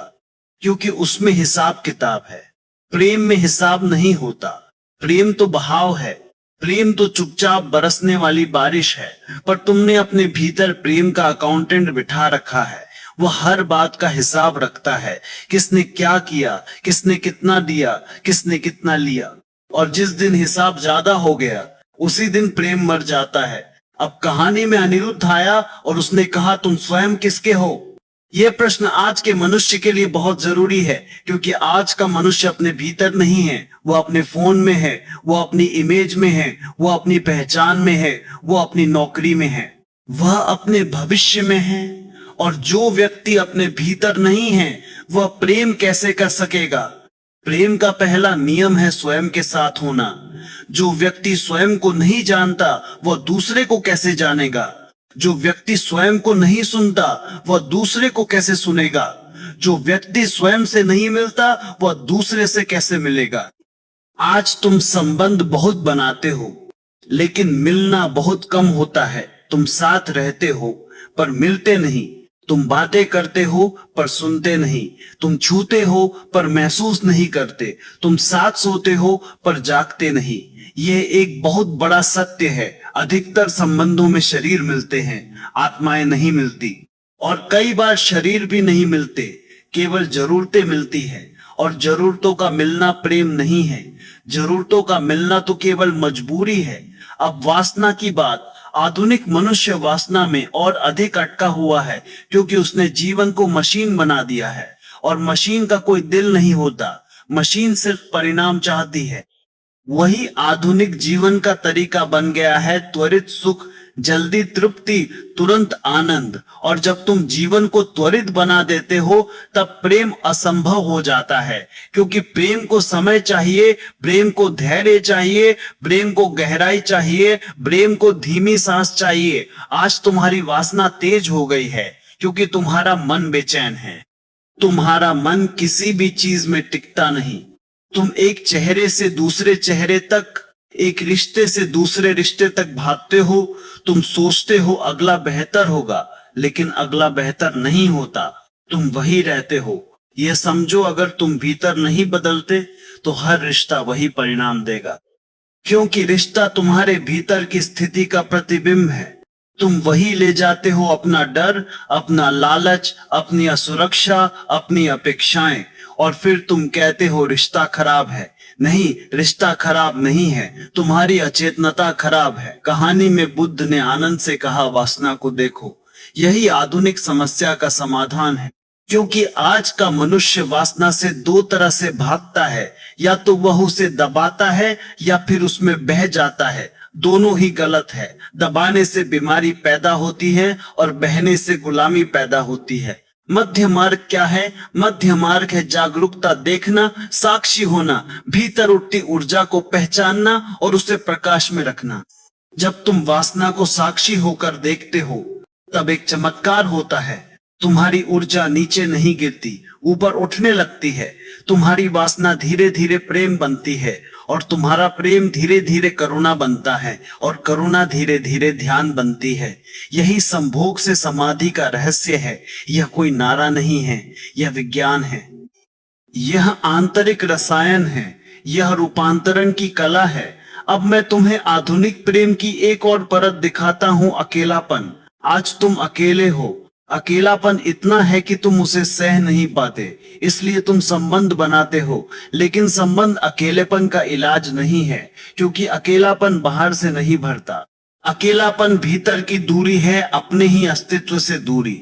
क्योंकि उसमें हिसाब किताब है। प्रेम में हिसाब नहीं होता। प्रेम तो बहाव है, प्रेम तो चुपचाप बरसने वाली बारिश है। पर तुमने अपने भीतर प्रेम का अकाउंटेंट बिठा रखा है। वह हर बात का हिसाब रखता है, किसने क्या किया, किसने कितना दिया, किसने कितना लिया। और जिस दिन हिसाब ज्यादा हो गया, उसी दिन प्रेम मर जाता है। अब कहानी में अनिरुद्ध आया और उसने कहा तुम स्वयं किसके हो? यह प्रश्न आज के मनुष्य के लिए बहुत जरूरी है, क्योंकि आज का मनुष्य अपने भीतर नहीं है। वो अपने फोन में है, वो अपनी इमेज में है, वो अपनी पहचान में है, वो अपनी नौकरी में है, वह अपने भविष्य में है। और जो व्यक्ति अपने भीतर नहीं है, वह प्रेम कैसे कर सकेगा? प्रेम का पहला नियम है स्वयं के साथ होना। जो व्यक्ति स्वयं को नहीं जानता, वह दूसरे को कैसे जानेगा? जो व्यक्ति स्वयं को नहीं सुनता, वह दूसरे को कैसे सुनेगा? जो व्यक्ति स्वयं से नहीं मिलता, वह दूसरे से कैसे मिलेगा? आज तुम संबंध बहुत बनाते हो, लेकिन मिलना बहुत कम होता है। तुम साथ रहते हो पर मिलते नहीं। तुम बातें करते हो पर सुनते नहीं। तुम छूते हो पर महसूस नहीं करते। तुम साथ सोते हो पर जागते नहीं। यह एक बहुत बड़ा सत्य है। अधिकतर संबंधों में शरीर मिलते हैं, आत्माएं नहीं मिलती। और कई बार शरीर भी नहीं मिलते, केवल जरूरतें मिलती है। और जरूरतों का मिलना प्रेम नहीं है। जरूरतों का मिलना तो केवल मजबूरी है। अब वासना की बात, आधुनिक मनुष्य वासना में और अधिक अटका हुआ है क्योंकि उसने जीवन को मशीन बना दिया है, और मशीन का कोई दिल नहीं होता। मशीन सिर्फ परिणाम चाहती है। वही आधुनिक जीवन का तरीका बन गया है, त्वरित सुख, जल्दी तृप्ति, तुरंत आनंद। और जब तुम जीवन को त्वरित बना देते हो तब प्रेम असंभव हो जाता है, क्योंकि प्रेम को समय चाहिए, प्रेम को धैर्य चाहिए, प्रेम को गहराई चाहिए, प्रेम को धीमी सांस चाहिए। आज तुम्हारी वासना तेज हो गई है क्योंकि तुम्हारा मन बेचैन है। तुम्हारा मन किसी भी चीज में टिकता नहीं। तुम एक चेहरे से दूसरे चेहरे तक, एक रिश्ते से दूसरे रिश्ते तक भागते हो। तुम सोचते हो अगला बेहतर होगा, लेकिन अगला बेहतर नहीं होता। तुम वही रहते हो। यह समझो, अगर तुम भीतर नहीं बदलते तो हर रिश्ता वही परिणाम देगा, क्योंकि रिश्ता तुम्हारे भीतर की स्थिति का प्रतिबिंब है। तुम वही ले जाते हो, अपना डर, अपना लालच, अपनी असुरक्षा, अपनी अपेक्षाएं, और फिर तुम कहते हो रिश्ता खराब है। नहीं, रिश्ता खराब नहीं है, तुम्हारी अचेतनता खराब है। कहानी में बुद्ध ने आनंद से कहा, वासना को देखो। यही आधुनिक समस्या का समाधान है, क्योंकि आज का मनुष्य वासना से दो तरह से भागता है, या तो वह उसे दबाता है या फिर उसमें बह जाता है। दोनों ही गलत है। दबाने से बीमारी पैदा होती है और बहने से गुलामी पैदा होती है। मध्य मार्ग क्या है? मध्य मार्ग है जागरूकता, देखना, साक्षी होना, भीतर उठती ऊर्जा को पहचानना और उसे प्रकाश में रखना। जब तुम वासना को साक्षी होकर देखते हो तब एक चमत्कार होता है। तुम्हारी ऊर्जा नीचे नहीं गिरती, ऊपर उठने लगती है। तुम्हारी वासना धीरे धीरे प्रेम बनती है, और तुम्हारा प्रेम धीरे धीरे करुणा बनता है, और करुणा धीरे धीरे ध्यान बनती है। यही संभोग से समाधि का रहस्य है। यह कोई नारा नहीं है, यह विज्ञान है। यह आंतरिक रसायन है, यह रूपांतरण की कला है। अब मैं तुम्हें आधुनिक प्रेम की एक और परत दिखाता हूं, अकेलापन। आज तुम अकेले हो। अकेलापन इतना है कि तुम उसे सह नहीं पाते, इसलिए तुम संबंध बनाते हो। लेकिन संबंध अकेलेपन का इलाज नहीं है, क्योंकि अकेलापन बाहर से नहीं भरता। अकेलापन भीतर की दूरी है, अपने ही अस्तित्व से दूरी।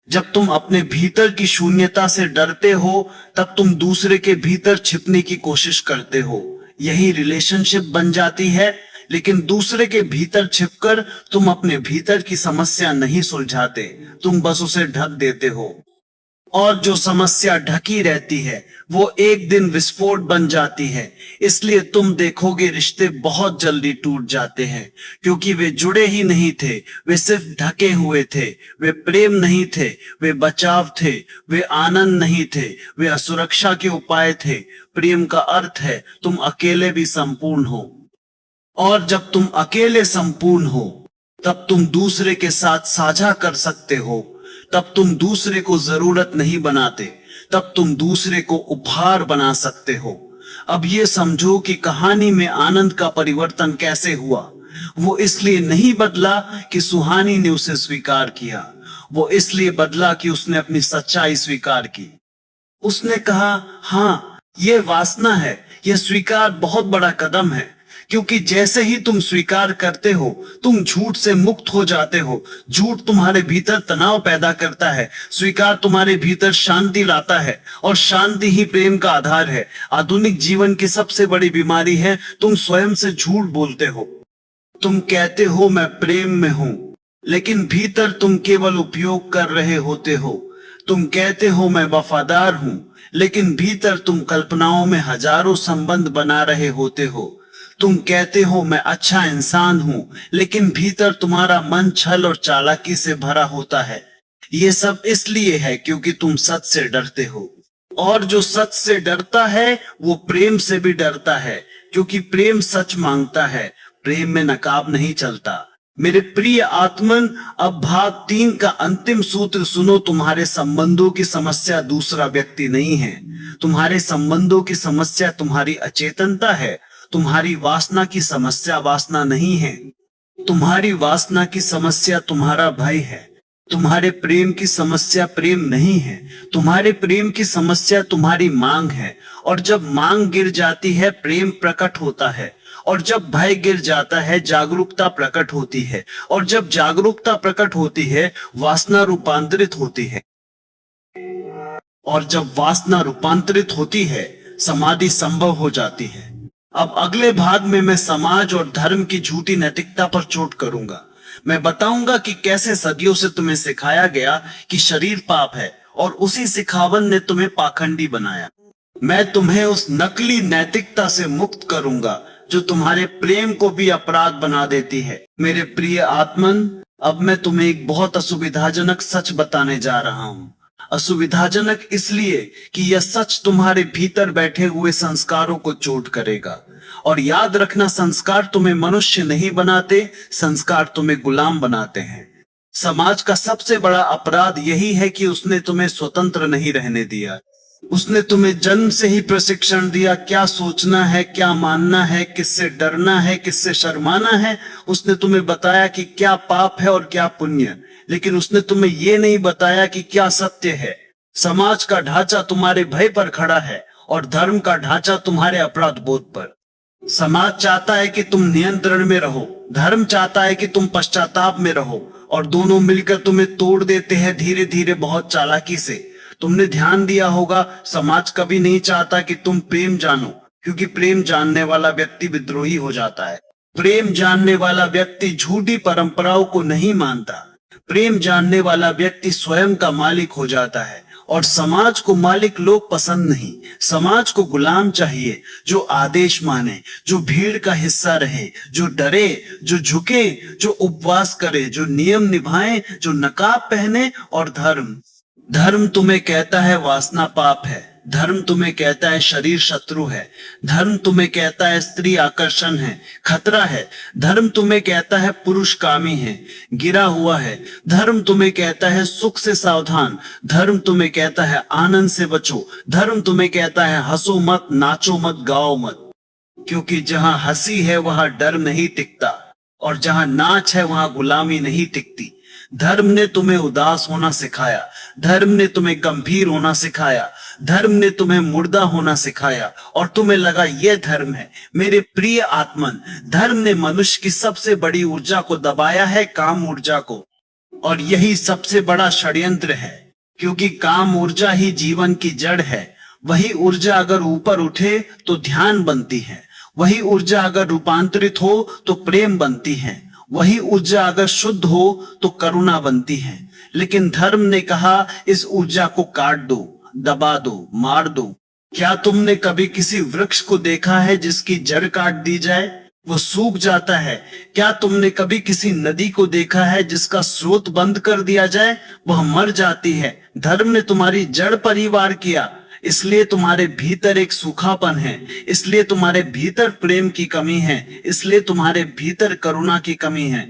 जब तुम अपने भीतर की शून्यता से डरते हो तब तुम दूसरे के भीतर छिपने की कोशिश करते हो। यही रिलेशनशिप बन जाती है। लेकिन दूसरे के भीतर छिपकर तुम अपने भीतर की समस्या नहीं सुलझाते, तुम बस उसे ढक देते हो। और जो समस्या ढकी रहती है वो एक दिन विस्फोट बन जाती है। इसलिए तुम देखोगे रिश्ते बहुत जल्दी टूट जाते हैं, क्योंकि वे जुड़े ही नहीं थे, वे सिर्फ ढके हुए थे। वे प्रेम नहीं थे, वे बचाव थे। वे आनंद नहीं थे, वे असुरक्षा के उपाय थे। प्रेम का अर्थ है तुम अकेले भी संपूर्ण हो, और जब तुम अकेले संपूर्ण हो तब तुम दूसरे के साथ साझा कर सकते हो। तब तुम दूसरे को जरूरत नहीं बनाते, तब तुम दूसरे को उपहार बना सकते हो। अब ये समझो कि कहानी में आनंद का परिवर्तन कैसे हुआ। वो इसलिए नहीं बदला कि सुहानी ने उसे स्वीकार किया, वो इसलिए बदला कि उसने अपनी सच्चाई स्वीकार की। उसने कहा, हाँ, ये वासना है। यह स्वीकार बहुत बड़ा कदम है, क्योंकि जैसे ही तुम स्वीकार करते हो तुम झूठ से मुक्त हो जाते हो। झूठ तुम्हारे भीतर तनाव पैदा करता है, स्वीकार तुम्हारे भीतर शांति लाता है, और शांति ही प्रेम का आधार है। आधुनिक जीवन की सबसे बड़ी बीमारी है तुम स्वयं से झूठ बोलते हो। तुम कहते हो मैं प्रेम में हूं, लेकिन भीतर तुम केवल उपयोग कर रहे होते हो। तुम कहते हो मैं वफादार हूं, लेकिन भीतर तुम कल्पनाओं में हजारों संबंध बना रहे होते हो। तुम कहते हो मैं अच्छा इंसान हूं, लेकिन भीतर तुम्हारा मन छल और चालाकी से भरा होता है। ये सब इसलिए है क्योंकि तुम सच से डरते हो, और जो सच से डरता है वो प्रेम से भी डरता है, क्योंकि प्रेम सच मांगता है। प्रेम में नकाब नहीं चलता। मेरे प्रिय आत्मन, अब भाग 3 का अंतिम सूत्र सुनो। तुम्हारे संबंधों की समस्या दूसरा व्यक्ति नहीं है। तुम्हारे संबंधों की समस्या तुम्हारी अचेतनता है। तुम्हारी वासना की समस्या वासना नहीं है। तुम्हारी वासना की समस्या तुम्हारा भय है। तुम्हारे प्रेम की समस्या प्रेम नहीं है, तुम्हारे प्रेम की समस्या तुम्हारी मांग है। और जब मांग गिर जाती है प्रेम प्रकट होता है, और जब भय गिर जाता है जागरूकता प्रकट होती है, और जब जागरूकता प्रकट होती है वासना रूपांतरित होती है, और जब वासना रूपांतरित होती है समाधि संभव हो जाती है। अब अगले भाग में मैं समाज और धर्म की झूठी नैतिकता पर चोट करूंगा। मैं बताऊंगा कि कैसे सदियों से तुम्हें सिखाया गया कि शरीर पाप है और उसी सिखावन ने तुम्हें पाखंडी बनाया। मैं तुम्हें उस नकली नैतिकता से मुक्त करूंगा जो तुम्हारे प्रेम को भी अपराध बना देती है। मेरे प्रिय आत्मन, अब मैं तुम्हें एक बहुत असुविधाजनक सच बताने जा रहा हूं। असुविधाजनक इसलिए कि यह सच तुम्हारे भीतर बैठे हुए संस्कारों को चोट करेगा। और याद रखना, संस्कार तुम्हें मनुष्य नहीं बनाते, संस्कार तुम्हें गुलाम बनाते हैं। समाज का सबसे बड़ा अपराध यही है कि उसने तुम्हें स्वतंत्र नहीं रहने दिया। उसने तुम्हें जन्म से ही प्रशिक्षण दिया, क्या सोचना है, क्या मानना है, किससे डरना है, किससे शर्माना है। उसने तुम्हें बताया कि क्या पाप है और क्या पुण्य, लेकिन उसने तुम्हें यह नहीं बताया कि क्या सत्य है। समाज का ढांचा तुम्हारे भय पर खड़ा है और धर्म का ढांचा तुम्हारे अपराध बोध पर। समाज चाहता है कि तुम नियंत्रण में रहो, धर्म चाहता है कि तुम पश्चाताप में रहो, और दोनों मिलकर तुम्हें तोड़ देते हैं धीरे धीरे बहुत चालाकी से। तुमने ध्यान दिया होगा, समाज कभी नहीं चाहता कि तुम प्रेम जानो, क्योंकि प्रेम जानने वाला व्यक्ति विद्रोही हो जाता है। प्रेम जानने वाला व्यक्ति झूठी परंपराओं को नहीं मानता। प्रेम जानने वाला व्यक्ति स्वयं का मालिक हो जाता है। और समाज को मालिक लोग पसंद नहीं, समाज को गुलाम चाहिए जो आदेश माने, जो भीड़ का हिस्सा रहे, जो डरे, जो झुके, जो उपवास करे, जो नियम निभाए, जो नकाब पहने। और धर्म तुम्हें कहता है वासना पाप है, धर्म तुम्हें कहता है शरीर शत्रु है, धर्म तुम्हें कहता है स्त्री आकर्षण है, खतरा है, धर्म तुम्हें कहता है पुरुष कामी है, गिरा हुआ है, धर्म तुम्हें कहता है सुख से सावधान, धर्म तुम्हें कहता है आनंद से बचो, धर्म तुम्हें कहता है हंसो मत, नाचो मत, गाओ मत। क्योंकि जहां हंसी है वहां डर नहीं टिकता, और जहां नाच है वहां गुलामी नहीं टिकती। धर्म ने तुम्हें उदास होना सिखाया, धर्म ने तुम्हें गंभीर होना सिखाया, धर्म ने तुम्हें मुर्दा होना सिखाया, और तुम्हें लगा यह धर्म है। मेरे प्रिय आत्मन, धर्म ने मनुष्य की सबसे बड़ी ऊर्जा को दबाया है, काम ऊर्जा को। और यही सबसे बड़ा षड्यंत्र है, क्योंकि काम ऊर्जा ही जीवन की जड़ है। वही ऊर्जा अगर ऊपर उठे तो ध्यान बनती है, वही ऊर्जा अगर रूपांतरित हो तो प्रेम बनती है, वही ऊर्जा अगर शुद्ध हो तो करुणा बनती है। लेकिन धर्म ने कहा इस ऊर्जा को काट दो, दबा दो, मार दो। क्या तुमने कभी किसी वृक्ष को देखा है जिसकी जड़ काट दी जाए, वो सूख जाता है? क्या तुमने कभी किसी नदी को देखा है जिसका स्रोत बंद कर दिया जाए, वह मर जाती है? धर्म ने तुम्हारी जड़ पर ही वार किया, इसलिए तुम्हारे भीतर एक सूखापन है, इसलिए तुम्हारे भीतर प्रेम की कमी है, इसलिए तुम्हारे भीतर करुणा की कमी है,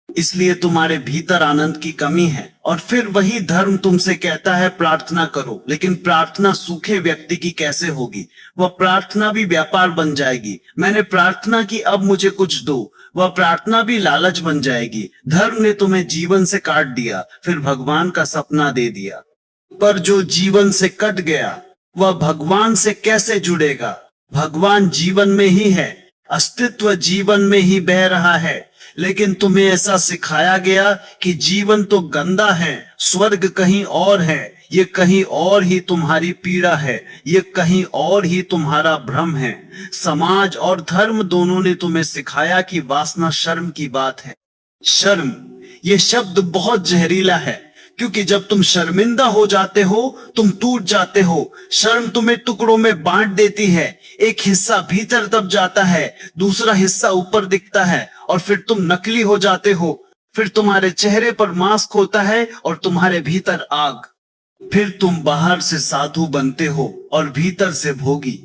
इसलिए तुम्हारे भीतर आनंद की कमी है। और फिर वही धर्म तुमसे कहता है प्रार्थना करो, लेकिन प्रार्थना सूखे व्यक्ति की कैसे होगी? वह प्रार्थना भी व्यापार बन जाएगी। मैंने प्रार्थना की, अब मुझे कुछ दो, वह प्रार्थना भी लालच बन जाएगी। धर्म ने तुम्हें जीवन से काट दिया, फिर भगवान का सपना दे दिया। पर जो जीवन से कट गया वह भगवान से कैसे जुड़ेगा? भगवान जीवन में ही है, अस्तित्व जीवन में ही बह रहा है। लेकिन तुम्हें ऐसा सिखाया गया कि जीवन तो गंदा है, स्वर्ग कहीं और है, ये कहीं और ही तुम्हारी पीड़ा है, ये कहीं और ही तुम्हारा भ्रम है। समाज और धर्म दोनों ने तुम्हें सिखाया कि वासना शर्म की बात है। शर्म, ये शब्द बहुत जहरीला है, क्योंकि जब तुम शर्मिंदा हो जाते हो तुम टूट जाते हो। शर्म तुम्हें टुकड़ों में बांट देती है, एक हिस्सा भीतर दब जाता है, दूसरा हिस्सा ऊपर दिखता है, और फिर तुम नकली हो जाते हो। फिर तुम्हारे चेहरे पर मास्क होता है और तुम्हारे भीतर आग। फिर तुम बाहर से साधु बनते हो और भीतर से भोगी।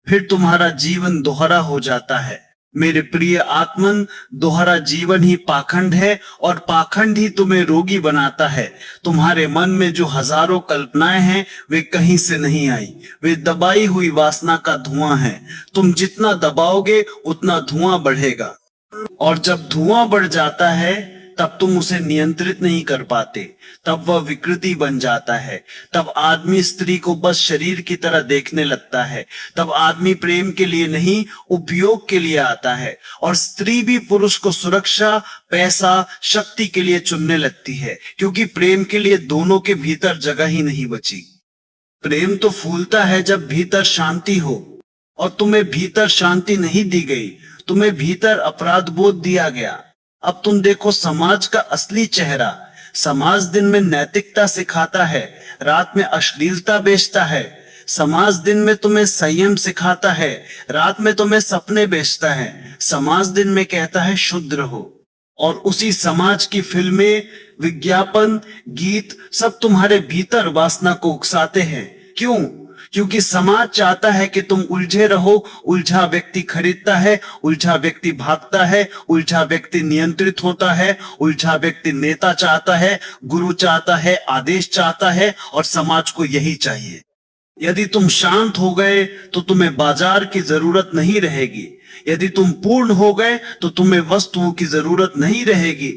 फिर तुम्हारा जीवन दोहरा हो जाता है। मेरे प्रिय आत्मन, दोहरा जीवन ही पाखंड है, और पाखंड ही तुम्हें रोगी बनाता है। तुम्हारे मन में जो हजारों कल्पनाएं हैं वे कहीं से नहीं आई, वे दबाई हुई वासना का धुआं है। तुम जितना दबाओगे उतना धुआं बढ़ेगा, और जब धुआं बढ़ जाता है तब तुम उसे नियंत्रित नहीं कर पाते, तब वह विकृति बन जाता है। तब आदमी स्त्री को बस शरीर की तरह देखने लगता है। तब आदमी प्रेम के लिए नहीं, उपयोग के लिए आता है। और स्त्री भी पुरुष को सुरक्षा, पैसा, शक्ति के लिए चुनने लगती है, क्योंकि प्रेम के लिए दोनों के भीतर जगह ही नहीं बची। प्रेम तो फूलता है जब भीतर शांति हो, और तुम्हें भीतर शांति नहीं दी गई, तुम्हें भीतर अपराध बोध दिया गया। अब तुम देखो समाज का असली चेहरा। समाज दिन में नैतिकता सिखाता है, रात में अश्लीलता बेचता है। समाज दिन में तुम्हें संयम सिखाता है, रात में तुम्हें सपने बेचता है। समाज दिन में कहता है शुद्ध रहो, और उसी समाज की फिल्में, विज्ञापन, गीत सब तुम्हारे भीतर वासना को उकसाते हैं। क्यों? क्योंकि समाज चाहता है कि तुम उलझे रहो। उलझा व्यक्ति खरीदता है, उलझा व्यक्ति भागता है, उलझा व्यक्ति नियंत्रित होता है, उलझा व्यक्ति नेता चाहता है, गुरु चाहता है, आदेश चाहता है, और समाज को यही चाहिए। यदि तुम शांत हो गए तो तुम्हें बाजार की जरूरत नहीं रहेगी। यदि तुम पूर्ण हो गए तो तुम्हें वस्तुओं की जरूरत नहीं रहेगी।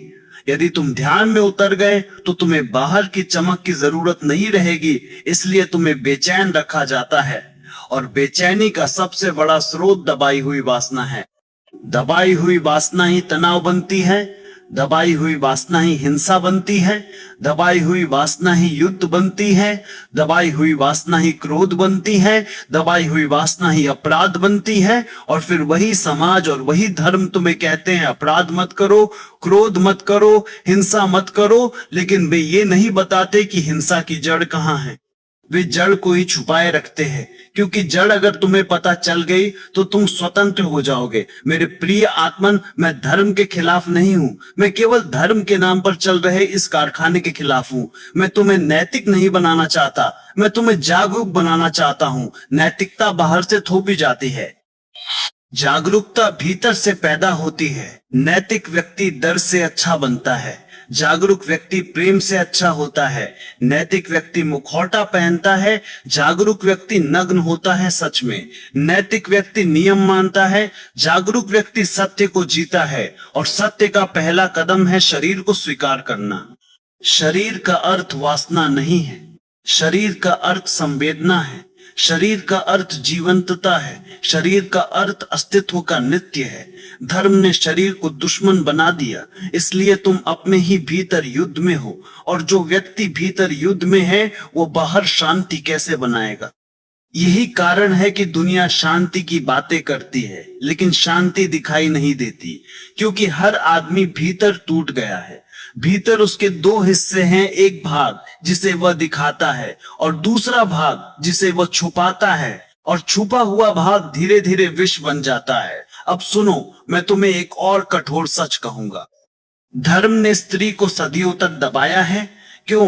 यदि तुम ध्यान में उतर गए तो तुम्हें बाहर की चमक की जरूरत नहीं रहेगी। इसलिए तुम्हें बेचैन रखा जाता है, और बेचैनी का सबसे बड़ा स्रोत दबाई हुई वासना है। दबाई हुई वासना ही तनाव बनती है, दबाई हुई वासना ही हिंसा बनती है, दबाई हुई वासना ही युद्ध बनती है, दबाई हुई वासना ही क्रोध बनती है, दबाई हुई वासना ही अपराध बनती है। और फिर वही समाज और वही धर्म तुम्हें कहते हैं अपराध मत करो, क्रोध मत करो, हिंसा मत करो, लेकिन वे ये नहीं बताते कि हिंसा की जड़ कहाँ है। वे जड़ को ही छुपाए रखते हैं, क्योंकि जड़ अगर तुम्हें पता चल गई तो तुम स्वतंत्र हो जाओगे। मेरे प्रिय आत्मन, मैं धर्म के खिलाफ नहीं हूं, मैं केवल धर्म के नाम पर चल रहे इस कारखाने के खिलाफ हूं। मैं तुम्हें नैतिक नहीं बनाना चाहता, मैं तुम्हें जागरूक बनाना चाहता हूं। नैतिकता बाहर से थोपी जाती है, जागरूकता भीतर से पैदा होती है। नैतिक व्यक्ति डर से अच्छा बनता है, जागरूक व्यक्ति प्रेम से अच्छा होता है। नैतिक व्यक्ति मुखौटा पहनता है, जागरूक व्यक्ति नग्न होता है सच में। नैतिक व्यक्ति नियम मानता है, जागरूक व्यक्ति सत्य को जीता है। और सत्य का पहला कदम है शरीर को स्वीकार करना। शरीर का अर्थ वासना नहीं है, शरीर का अर्थ संवेदना है, शरीर का अर्थ जीवंतता है, शरीर का अर्थ अस्तित्व का नित्य है। धर्म ने शरीर को दुश्मन बना दिया, इसलिए तुम अपने ही भीतर युद्ध में हो। और जो व्यक्ति भीतर युद्ध में है वो बाहर शांति कैसे बनाएगा? यही कारण है कि दुनिया शांति की बातें करती है, लेकिन शांति दिखाई नहीं देती, क्योंकि हर आदमी भीतर टूट गया है। भीतर उसके दो हिस्से हैं, एक भाग जिसे वह दिखाता है और दूसरा भाग जिसे वह छुपाता है। और छुपा हुआ भाग धीरे धीरे विष बन जाता है। अब सुनो, मैं तुम्हें एक और कठोर सच कहूंगा। धर्म ने स्त्री को सदियों तक दबाया है। क्यों?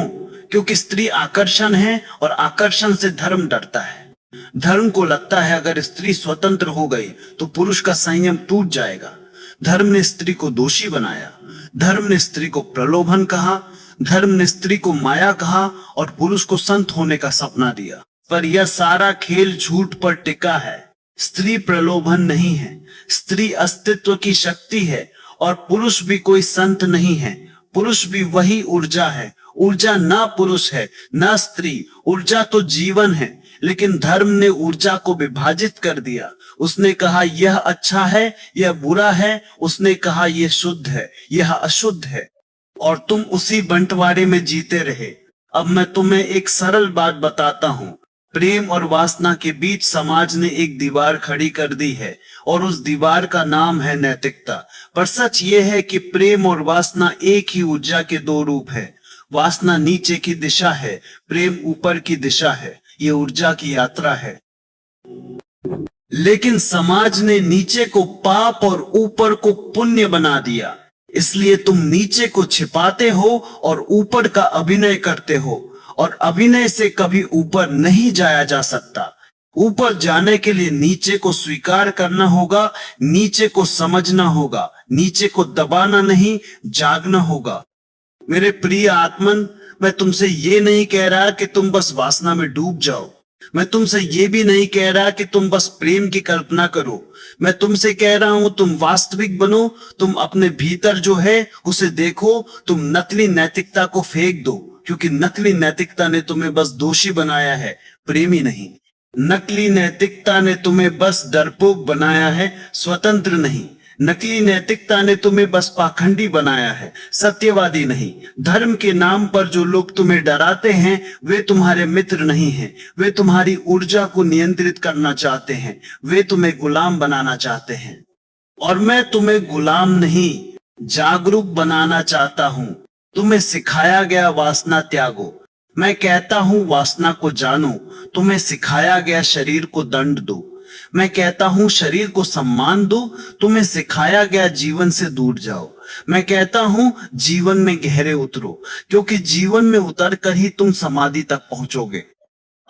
क्योंकि स्त्री आकर्षण है, और आकर्षण से धर्म डरता है। धर्म को लगता है अगर स्त्री स्वतंत्र हो गई तो पुरुष का संयम टूट जाएगा। धर्म ने स्त्री को दोषी बनाया, धर्म ने स्त्री को प्रलोभन कहा, धर्म ने स्त्री को माया कहा, और पुरुष को संत होने का सपना दिया। पर यह सारा खेल झूठ पर टिका है। स्त्री प्रलोभन नहीं है, स्त्री अस्तित्व की शक्ति है। और पुरुष भी कोई संत नहीं है, पुरुष भी वही ऊर्जा है। ऊर्जा ना पुरुष है ना स्त्री, ऊर्जा तो जीवन है। लेकिन धर्म ने ऊर्जा को विभाजित कर दिया। उसने कहा यह अच्छा है, यह बुरा है। उसने कहा यह शुद्ध है, यह अशुद्ध है। और तुम उसी बंटवारे में जीते रहे। अब मैं तुम्हें एक सरल बात बताता हूँ। प्रेम और वासना के बीच समाज ने एक दीवार खड़ी कर दी है, और उस दीवार का नाम है नैतिकता। पर सच ये है कि प्रेम और वासना एक ही ऊर्जा के दो रूप है। वासना नीचे की दिशा है, प्रेम ऊपर की दिशा है। ये ऊर्जा की यात्रा है। लेकिन समाज ने नीचे को पाप और ऊपर को पुण्य बना दिया। इसलिए तुम नीचे को छिपाते हो और ऊपर का अभिनय करते हो। और अभिनय से कभी ऊपर नहीं जाया जा सकता। ऊपर जाने के लिए नीचे को स्वीकार करना होगा, नीचे को समझना होगा, नीचे को दबाना नहीं, जागना होगा। मेरे प्रिय आत्मन, मैं तुमसे ये नहीं कह रहा कि तुम बस वासना में डूब जाओ। मैं तुमसे ये भी नहीं कह रहा कि तुम बस प्रेम की कल्पना करो। मैं तुमसे कह रहा हूं तुम वास्तविक बनो। तुम अपने भीतर जो है उसे देखो। तुम नकली नैतिकता को फेंक दो, क्योंकि नकली नैतिकता ने तुम्हें बस दोषी बनाया है, प्रेमी नहीं। नकली नैतिकता ने तुम्हें बस डरपोक बनाया है, स्वतंत्र नहीं। नकली नैतिकता ने तुम्हें बस पाखंडी बनाया है, सत्यवादी नहीं। धर्म के नाम पर जो लोग तुम्हें डराते हैं वे तुम्हारे मित्र नहीं हैं। वे तुम्हारी ऊर्जा को नियंत्रित करना चाहते हैं, वे तुम्हें गुलाम बनाना चाहते हैं। और मैं तुम्हें गुलाम नहीं, जागरूक बनाना चाहता हूं। तुम्हें सिखाया गया वासना त्यागो, मैं कहता हूं वासना को जानो। तुम्हें सिखाया गया शरीर को दंड दो, मैं कहता हूं शरीर को सम्मान दो। तुम्हें सिखाया गया जीवन से दूर जाओ, मैं कहता हूं जीवन में गहरे उतरो, क्योंकि जीवन में उतर कर ही तुम समाधि तक पहुंचोगे।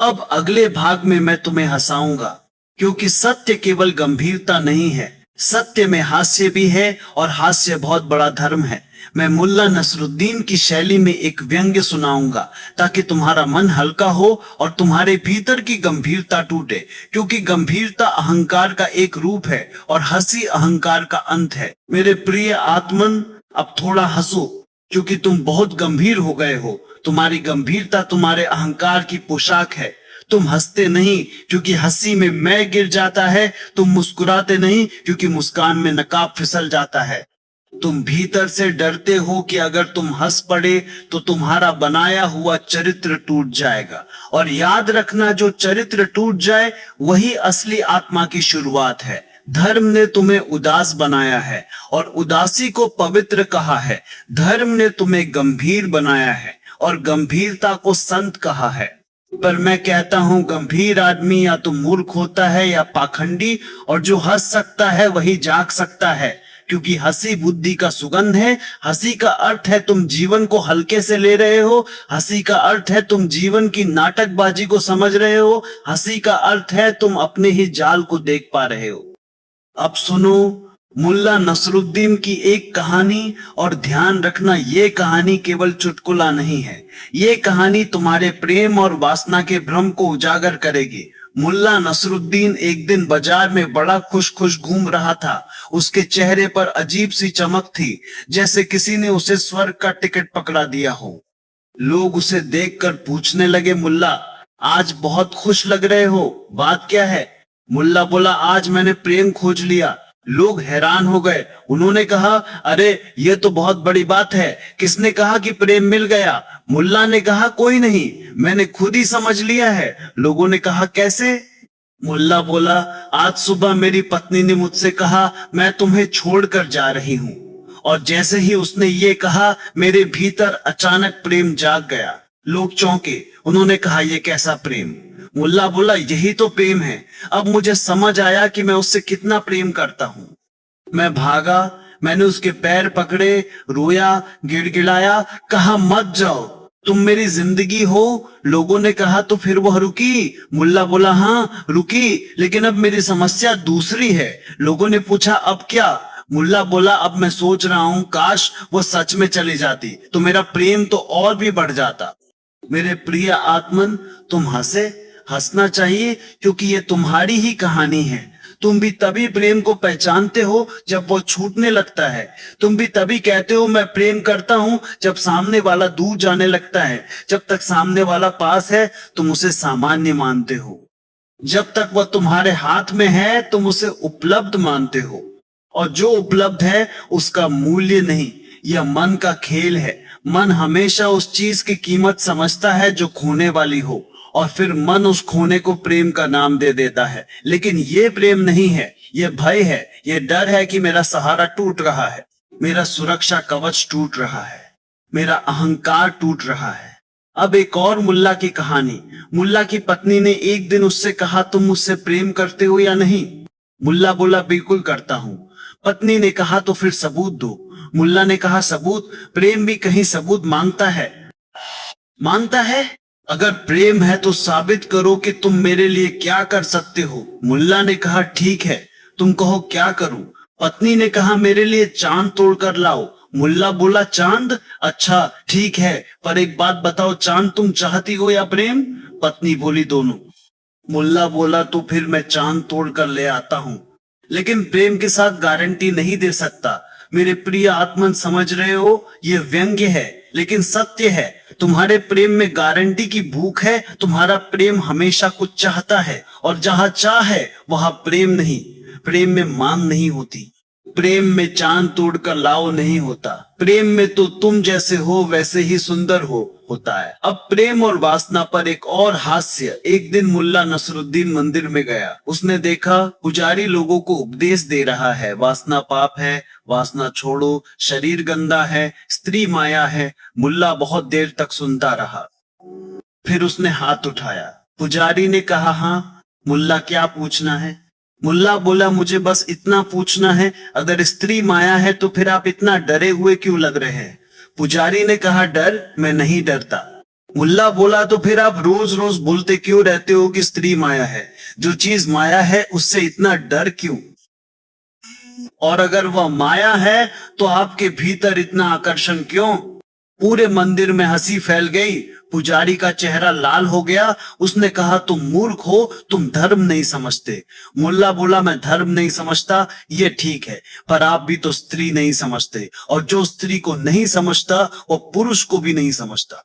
अब अगले भाग में मैं तुम्हें हंसाऊंगा, क्योंकि सत्य केवल गंभीरता नहीं है, सत्य में हास्य भी है, और हास्य बहुत बड़ा धर्म है। मैं मुल्ला नसरुद्दीन की शैली में एक व्यंग्य सुनाऊंगा, ताकि तुम्हारा मन हल्का हो और तुम्हारे भीतर की गंभीरता टूटे, क्योंकि गंभीरता अहंकार का एक रूप है और हंसी अहंकार का अंत है। मेरे प्रिय आत्मन, अब थोड़ा हंसो, क्योंकि तुम बहुत गंभीर हो गए हो। तुम्हारी गंभीरता तुम्हारे अहंकार की पोशाक है। तुम हंसते नहीं क्योंकि हंसी में मैं गिर जाता है, तुम मुस्कुराते नहीं क्योंकि मुस्कान में नकाब फिसल जाता है। तुम भीतर से डरते हो कि अगर तुम हंस पड़े तो तुम्हारा बनाया हुआ चरित्र टूट जाएगा, और याद रखना जो चरित्र टूट जाए वही असली आत्मा की शुरुआत है। धर्म ने तुम्हें उदास बनाया है और उदासी को पवित्र कहा है। धर्म ने तुम्हें गंभीर बनाया है और गंभीरता को संत कहा है। पर मैं कहता हूं गंभीर आदमी या तो मूर्ख होता है या पाखंडी, और जो हंस सकता है वही जाग सकता है, क्योंकि हंसी बुद्धि का सुगंध है। हंसी का अर्थ है तुम जीवन को हल्के से ले रहे हो। हंसी का अर्थ है तुम जीवन की नाटकबाजी को समझ रहे हो। हंसी का अर्थ है तुम अपने ही जाल को देख पा रहे हो। अब सुनो मुल्ला नसरुद्दीन की एक कहानी, और ध्यान रखना ये कहानी केवल चुटकुला नहीं है। ये कहानी तुम्हारे प्रेम और वासना के भ्रम को उजागर करेगी। मुल्ला नसरुद्दीन एक दिन बाजार में बड़ा खुश खुश घूम रहा था। उसके चेहरे पर अजीब सी चमक थी, जैसे किसी ने उसे स्वर्ग का टिकट पकड़ा दिया हो। लोग उसे देखकर पूछने लगे, मुल्ला आज बहुत खुश लग रहे हो, बात क्या है? मुल्ला बोला, आज मैंने प्रेम खोज लिया। लोग हैरान हो गए। उन्होंने कहा, अरे ये तो बहुत बड़ी बात है, किसने कहा कि प्रेम मिल गया? मुल्ला ने कहा, कोई नहीं, मैंने खुद ही समझ लिया है। लोगों ने कहा, कैसे? मुल्ला बोला, आज सुबह मेरी पत्नी ने मुझसे कहा मैं तुम्हें छोड़कर जा रही हूं, और जैसे ही उसने ये कहा मेरे भीतर अचानक प्रेम जाग गया। लोग चौंके। उन्होंने कहा, यह कैसा प्रेम? मुल्ला बोला, यही तो प्रेम है। अब मुझे समझ आया कि मैं उससे कितना प्रेम करता हूं। मैं भागा, मैंने उसके पैर पकड़े, रोया, गिड़गिड़ाया, कहा मत जाओ, तुम मेरी जिंदगी हो। लोगों ने कहा, तो फिर वह रुकी? मुल्ला बोला, हाँ रुकी, लेकिन अब मेरी समस्या दूसरी है। लोगों ने पूछा, अब क्या? मुल्ला बोला, अब मैं सोच रहा हूं काश वो सच में चली जाती तो मेरा प्रेम तो और भी बढ़ जाता। मेरे प्रिय आत्मन, तुम हंसे, हंसना चाहिए, क्योंकि ये तुम्हारी ही कहानी है। तुम भी तभी प्रेम को पहचानते हो जब वो छूटने लगता है। तुम भी तभी कहते हो मैं प्रेम करता हूं जब सामने वाला दूर जाने लगता है। जब तक सामने वाला पास है तुम उसे सामान्य मानते हो। जब तक वह तुम्हारे हाथ में है तुम उसे उपलब्ध मानते हो, और जो उपलब्ध है उसका मूल्य नहीं। यह मन का खेल है। मन हमेशा उस चीज की कीमत समझता है जो खोने वाली हो, और फिर मन उस खोने को प्रेम का नाम दे देता है। लेकिन ये प्रेम नहीं है, ये भय है, ये डर है कि मेरा सहारा टूट रहा है, मेरा सुरक्षा कवच टूट रहा है, मेरा अहंकार टूट रहा है। अब एक और मुल्ला की कहानी। मुल्ला की पत्नी ने एक दिन उससे कहा, तुम मुझसे प्रेम करते हो या नहीं? मुल्ला बोला, बिल्कुल करता हूं। पत्नी ने कहा, तो फिर सबूत दो। मुल्ला ने कहा, सबूत? प्रेम भी कहीं सबूत मांगता है? मांगता है? अगर प्रेम है तो साबित करो कि तुम मेरे लिए क्या कर सकते हो। मुल्ला ने कहा, ठीक है, तुम कहो क्या करूं? पत्नी ने कहा, मेरे लिए चांद तोड़कर लाओ। मुल्ला बोला, चांद? अच्छा ठीक है, पर एक बात बताओ, चांद तुम चाहती हो या प्रेम? पत्नी बोली, दोनों। मुल्ला बोला तो फिर मैं चांद तोड़ कर ले आता हूँ, लेकिन प्रेम के साथ गारंटी नहीं दे सकता। मेरे प्रिय आत्मन, समझ रहे हो, ये व्यंग्य है लेकिन सत्य है। तुम्हारे प्रेम में गारंटी की भूख है। तुम्हारा प्रेम हमेशा कुछ चाहता है, और जहां चाह है वहां प्रेम नहीं। प्रेम में मांग नहीं होती। प्रेम में चांद तोड़कर लाओ नहीं होता। प्रेम में तो तुम जैसे हो वैसे ही सुंदर हो होता है। अब प्रेम और वासना पर एक और हास्य। एक दिन मुल्ला नसरुद्दीन मंदिर में गया। उसने देखा पुजारी लोगों को उपदेश दे रहा है, वासना पाप है, वासना छोड़ो, शरीर गंदा है, स्त्री माया है। मुल्ला बहुत देर तक सुनता रहा, फिर उसने हाथ उठाया। पुजारी ने कहा, हाँ मुल्ला, क्या पूछना है? मुल्ला बोला, मुझे बस इतना पूछना है, अगर स्त्री माया है तो फिर आप इतना डरे हुए क्यों लग रहे हैं? पुजारी ने कहा, डर? मैं नहीं डरता। मुल्ला बोला, तो फिर आप रोज रोज बोलते क्यों रहते हो कि स्त्री माया है? जो चीज माया है उससे इतना डर क्यों? और अगर वह माया है तो आपके भीतर इतना आकर्षण क्यों? पूरे मंदिर में हंसी फैल गई। पुजारी का चेहरा लाल हो गया। उसने कहा, तुम मूर्ख हो, तुम धर्म नहीं समझते। मुल्ला बोला, मैं धर्म नहीं समझता, ये ठीक है, पर आप भी तो स्त्री नहीं समझते, और जो स्त्री को नहीं समझता वो पुरुष को भी नहीं समझता,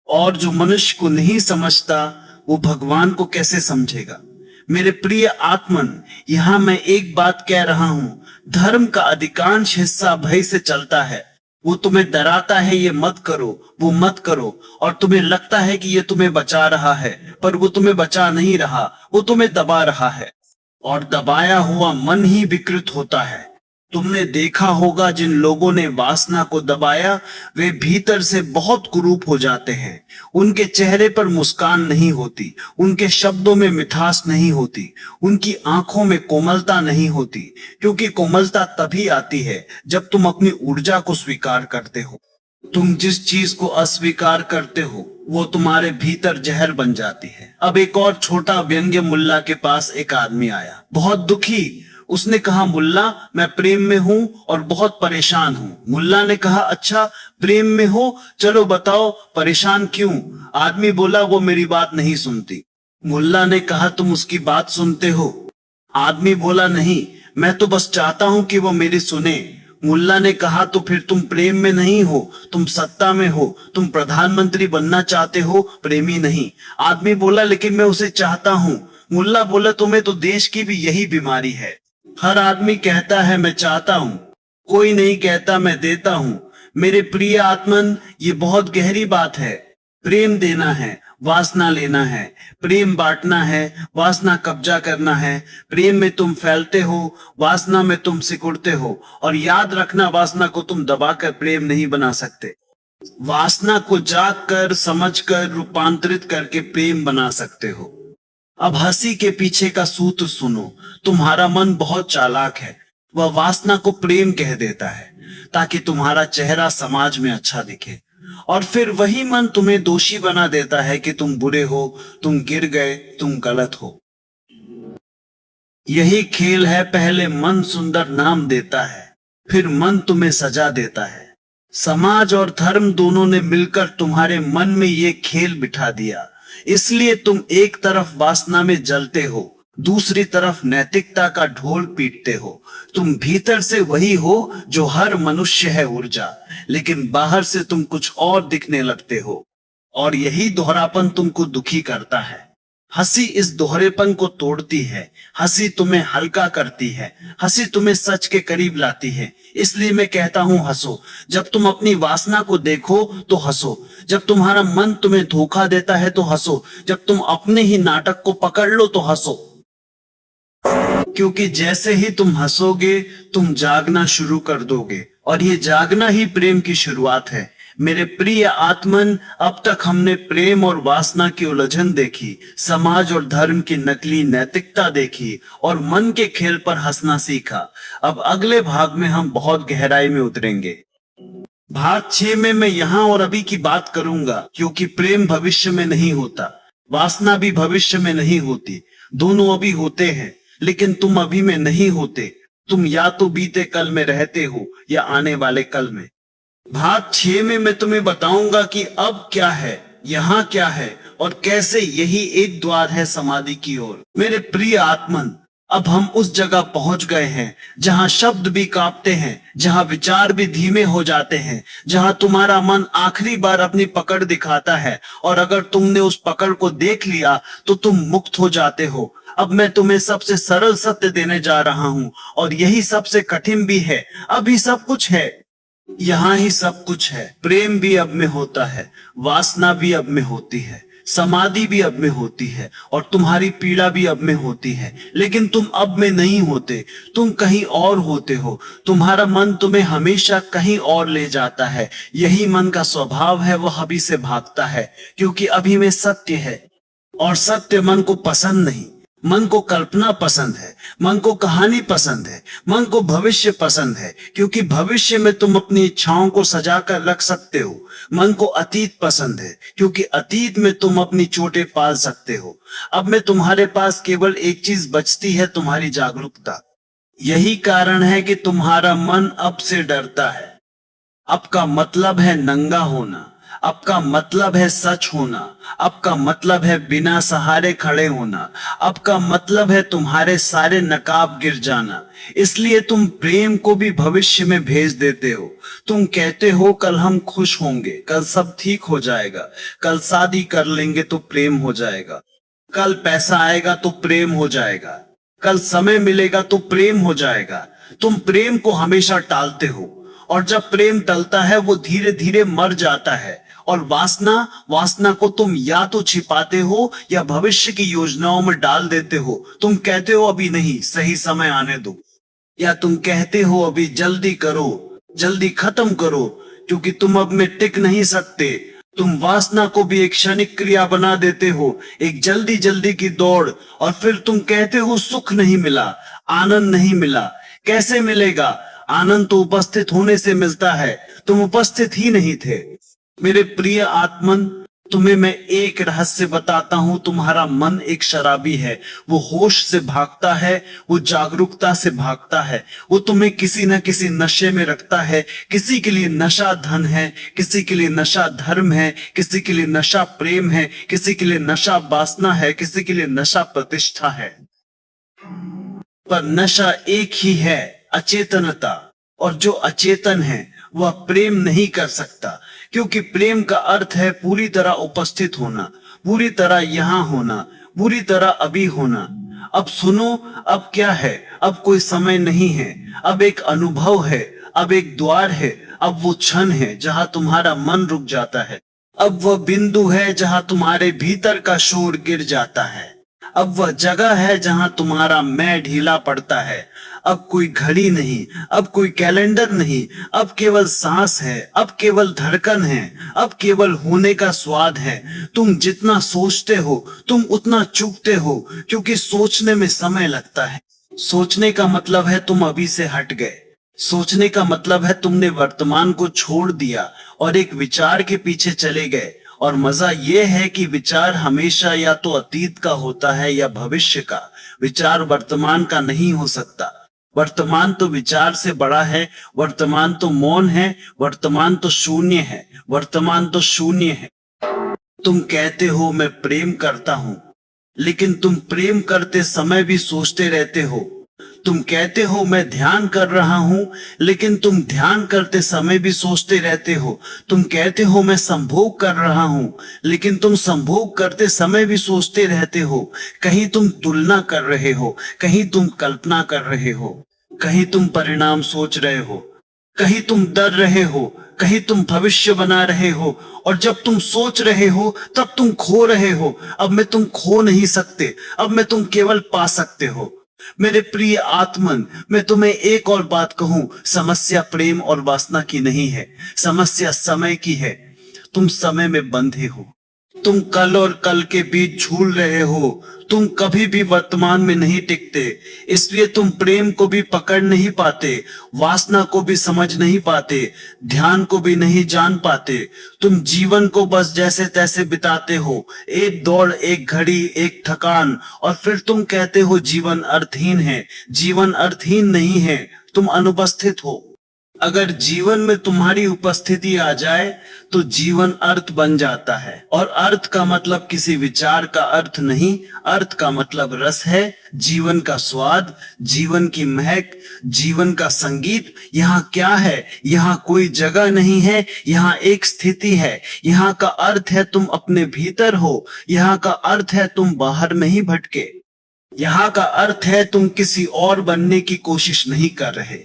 और जो मनुष्य को नहीं समझता वो भगवान को कैसे समझेगा? मेरे प्रिय आत्मन, यहां मैं एक बात कह रहा हूं, धर्म का अधिकांश हिस्सा भय से चलता है। वो तुम्हें डराता है, ये मत करो, वो मत करो, और तुम्हें लगता है कि ये तुम्हें बचा रहा है, पर वो तुम्हें बचा नहीं रहा, वो तुम्हें दबा रहा है, और दबाया हुआ मन ही विकृत होता है। तुमने देखा होगा, जिन लोगों ने वासना को दबाया वे भीतर से बहुत कुरूप हो जाते हैं। उनके चेहरे पर मुस्कान नहीं होती, उनके शब्दों में मिठास नहीं होती, उनकी आंखों में कोमलता नहीं होती, क्योंकि कोमलता तभी आती है जब तुम अपनी ऊर्जा को स्वीकार करते हो। तुम जिस चीज को अस्वीकार करते हो वो तुम्हारे भीतर जहर बन जाती है। अब एक और छोटा व्यंग्य। मुल्ला के पास एक आदमी आया, बहुत दुखी। उसने कहा, मुल्ला, मैं प्रेम में हूं और बहुत परेशान हूं। मुल्ला ने कहा, अच्छा प्रेम में हो, चलो बताओ परेशान क्यों? आदमी बोला, वो मेरी बात नहीं सुनती। मुल्ला ने कहा, तुम उसकी बात सुनते हो? आदमी बोला, नहीं, मैं तो बस चाहता हूं कि वो मेरी सुने। मुल्ला ने कहा, तो फिर तुम प्रेम में नहीं हो, तुम सत्ता में हो, तुम प्रधानमंत्री बनना चाहते हो, प्रेमी नहीं। आदमी बोला, लेकिन मैं उसे चाहता हूं। मुल्ला बोला, तुम्हें तो देश की भी यही बीमारी है। हर आदमी कहता है मैं चाहता हूं, कोई नहीं कहता मैं देता हूं। मेरे प्रिय आत्मन, ये बहुत गहरी बात है। प्रेम देना है, वासना लेना है। प्रेम बांटना है, वासना कब्जा करना है। प्रेम में तुम फैलते हो, वासना में तुम सिकुड़ते हो। और याद रखना, वासना को तुम दबाकर प्रेम नहीं बना सकते। वासना को जाग कर, समझ कर, रूपांतरित करके प्रेम बना सकते हो। अब हंसी के पीछे का सूत्र सुनो। तुम्हारा मन बहुत चालाक है, वह वासना को प्रेम कह देता है ताकि तुम्हारा चेहरा समाज में अच्छा दिखे, और फिर वही मन तुम्हें दोषी बना देता है कि तुम बुरे हो, तुम गिर गए, तुम गलत हो। यही खेल है, पहले मन सुंदर नाम देता है, फिर मन तुम्हें सजा देता है। समाज और धर्म दोनों ने मिलकर तुम्हारे मन में ये खेल बिठा दिया। इसलिए तुम एक तरफ वासना में जलते हो, दूसरी तरफ नैतिकता का ढोल पीटते हो। तुम भीतर से वही हो जो हर मनुष्य है, ऊर्जा, लेकिन बाहर से तुम कुछ और दिखने लगते हो, और यही दोहरापन तुमको दुखी करता है। हंसी इस दोहरेपन को तोड़ती है। हंसी तुम्हें हल्का करती है, हंसी तुम्हें सच के करीब लाती है। इसलिए मैं कहता हूं, हंसो। जब तुम अपनी वासना को देखो तो हंसो। जब तुम्हारा मन तुम्हें धोखा देता है तो हंसो। जब तुम अपने ही नाटक को पकड़ लो तो हंसो, क्योंकि जैसे ही तुम हंसोगे तुम जागना शुरू कर दोगे, और ये जागना ही प्रेम की शुरुआत है। मेरे प्रिय आत्मन, अब तक हमने प्रेम और वासना की उलझन देखी, समाज और धर्म की नकली नैतिकता देखी, और मन के खेल पर हंसना सीखा। अब अगले भाग में हम बहुत गहराई में उतरेंगे। भाग 6 में मैं यहाँ और अभी की बात करूंगा, क्योंकि प्रेम भविष्य में नहीं होता, वासना भी भविष्य में नहीं होती। दोनों अभी होते हैं, लेकिन तुम अभी में नहीं होते। तुम या तो बीते कल में रहते हो या आने वाले कल में। भाग 6 में मैं तुम्हें बताऊंगा कि अब क्या है, यहाँ क्या है, और कैसे यही एक द्वार है समाधि की ओर। मेरे प्रिय आत्मन, अब हम उस जगह पहुंच गए हैं जहां शब्द भी कांपते हैं, जहां विचार भी धीमे हो जाते हैं, जहां तुम्हारा मन आखिरी बार अपनी पकड़ दिखाता है, और अगर तुमने उस पकड़ को देख लिया तो तुम मुक्त हो जाते हो। अब मैं तुम्हें सबसे सरल सत्य देने जा रहा हूं, और यही सबसे कठिन भी है। अभी सब कुछ है, यहाँ ही सब कुछ है। प्रेम भी अब में होता है, वासना भी अब में होती है, समाधि भी अब में होती है, और तुम्हारी पीड़ा भी अब में होती है। लेकिन तुम अब में नहीं होते, तुम कहीं और होते हो। तुम्हारा मन तुम्हें हमेशा कहीं और ले जाता है। यही मन का स्वभाव है, वह अभी से भागता है, क्योंकि अभी में सत्य है, और सत्य मन को पसंद नहीं। मन को कल्पना पसंद है, मन को कहानी पसंद है, मन को भविष्य पसंद है, क्योंकि भविष्य में तुम अपनी इच्छाओं को सजा कर रख सकते हो। मन को अतीत पसंद है, क्योंकि अतीत में तुम अपनी चोटें पाल सकते हो। अब में तुम्हारे पास केवल एक चीज बचती है, तुम्हारी जागरूकता। यही कारण है कि तुम्हारा मन अब से डरता है। अब का मतलब है नंगा होना, अब का मतलब है सच होना, अब का मतलब है बिना सहारे खड़े होना, अब का मतलब है तुम्हारे सारे नकाब गिर जाना। इसलिए तुम प्रेम को भी भविष्य में भेज देते हो। तुम कहते हो कल हम खुश होंगे, कल सब ठीक हो जाएगा, कल शादी कर लेंगे तो प्रेम हो जाएगा, कल पैसा आएगा तो प्रेम हो जाएगा, कल समय मिलेगा तो प्रेम हो जाएगा। तुम प्रेम को हमेशा टालते हो, और जब प्रेम टलता है वो धीरे धीरे मर जाता है। और वासना को तुम या तो छिपाते हो या भविष्य की योजनाओं में डाल देते हो। तुम कहते हो अभी नहीं, सही समय आने दो, या तुम कहते हो अभी जल्दी करो, जल्दी खत्म करो, क्योंकि तुम अब में टिक नहीं सकते। तुम वासना को भी एक क्षणिक क्रिया बना देते हो, एक जल्दी जल्दी की दौड़, और फिर तुम कहते हो सुख नहीं मिला, आनंद नहीं मिला। कैसे मिलेगा? आनंद तो उपस्थित होने से मिलता है, तुम उपस्थित ही नहीं थे। मेरे प्रिय आत्मन, तुम्हें मैं एक रहस्य बताता हूं। तुम्हारा मन एक शराबी है, वो होश से भागता है, वो जागरूकता से भागता है। वो तुम्हें किसी न किसी नशे में रखता है। किसी के लिए नशा धन है, किसी के लिए नशा धर्म है, किसी के लिए नशा प्रेम है, किसी के लिए नशा वासना है, किसी के लिए नशा प्रतिष्ठा है। पर नशा एक ही है, अचेतनता। और जो अचेतन है वह प्रेम नहीं कर सकता, क्योंकि प्रेम का अर्थ है पूरी तरह उपस्थित होना, पूरी तरह यहाँ होना, पूरी तरह अभी होना। अब सुनो, अब क्या है? अब कोई समय नहीं है, अब एक अनुभव है, अब एक द्वार है, अब वो क्षण है जहां तुम्हारा मन रुक जाता है। अब वह बिंदु है जहां तुम्हारे भीतर का शोर गिर जाता है। अब वह जगह है जहां तुम्हारा मैं ढीला पड़ता है। अब कोई घड़ी नहीं, अब कोई कैलेंडर नहीं, अब केवल सांस है, अब केवल धड़कन है, अब केवल होने का स्वाद है। तुम जितना सोचते हो तुम उतना चूकते हो, क्योंकि सोचने में समय लगता है। सोचने का मतलब है तुम अभी से हट गए। सोचने का मतलब है तुमने वर्तमान को छोड़ दिया और एक विचार के पीछे चले गए। और मजा यह है कि विचार हमेशा या तो अतीत का होता है या भविष्य का। विचार वर्तमान का नहीं हो सकता। वर्तमान तो विचार से बड़ा है, वर्तमान तो मौन है, वर्तमान तो शून्य है, वर्तमान तो शून्य है। तुम कहते हो मैं प्रेम करता हूं, लेकिन तुम प्रेम करते समय भी सोचते रहते हो। तुम कहते हो मैं ध्यान कर रहा हूं, लेकिन तुम ध्यान करते समय भी सोचते रहते हो। तुम कहते हो मैं संभोग कर रहा हूं, लेकिन तुम संभोग करते समय भी सोचते रहते हो। कहीं तुम तुलना कर रहे हो, कहीं तुम कल्पना कर रहे हो, कहीं तुम परिणाम सोच रहे हो, कहीं तुम डर रहे हो, कहीं तुम भविष्य बना रहे हो। और जब तुम सोच रहे हो तब तुम खो रहे हो। अब में तुम खो नहीं सकते, अब में तुम केवल पा सकते हो। मेरे प्रिय आत्मन, मैं तुम्हें एक और बात कहूं, समस्या प्रेम और वासना की नहीं है, समस्या समय की है। तुम समय में बंधे हो, तुम कल और कल के बीच झूल रहे हो। तुम कभी भी वर्तमान में नहीं टिकते, इसलिए तुम प्रेम को भी पकड़ नहीं पाते, वासना को भी समझ नहीं पाते, ध्यान को भी नहीं जान पाते। तुम जीवन को बस जैसे तैसे बिताते हो, एक दौड़, एक घड़ी, एक थकान, और फिर तुम कहते हो जीवन अर्थहीन है। जीवन अर्थहीन नहीं है, तुम अनुपस्थित हो। अगर जीवन में तुम्हारी उपस्थिति आ जाए तो जीवन अर्थ बन जाता है। और अर्थ का मतलब किसी विचार का अर्थ नहीं, अर्थ का मतलब रस है, जीवन का स्वाद, जीवन की महक, जीवन का संगीत। यहाँ क्या है? यहाँ कोई जगह नहीं है, यहाँ एक स्थिति है। यहाँ का अर्थ है तुम अपने भीतर हो, यहाँ का अर्थ है तुम बाहर नहीं भटके, यहाँ का अर्थ है तुम किसी और बनने की कोशिश नहीं कर रहे,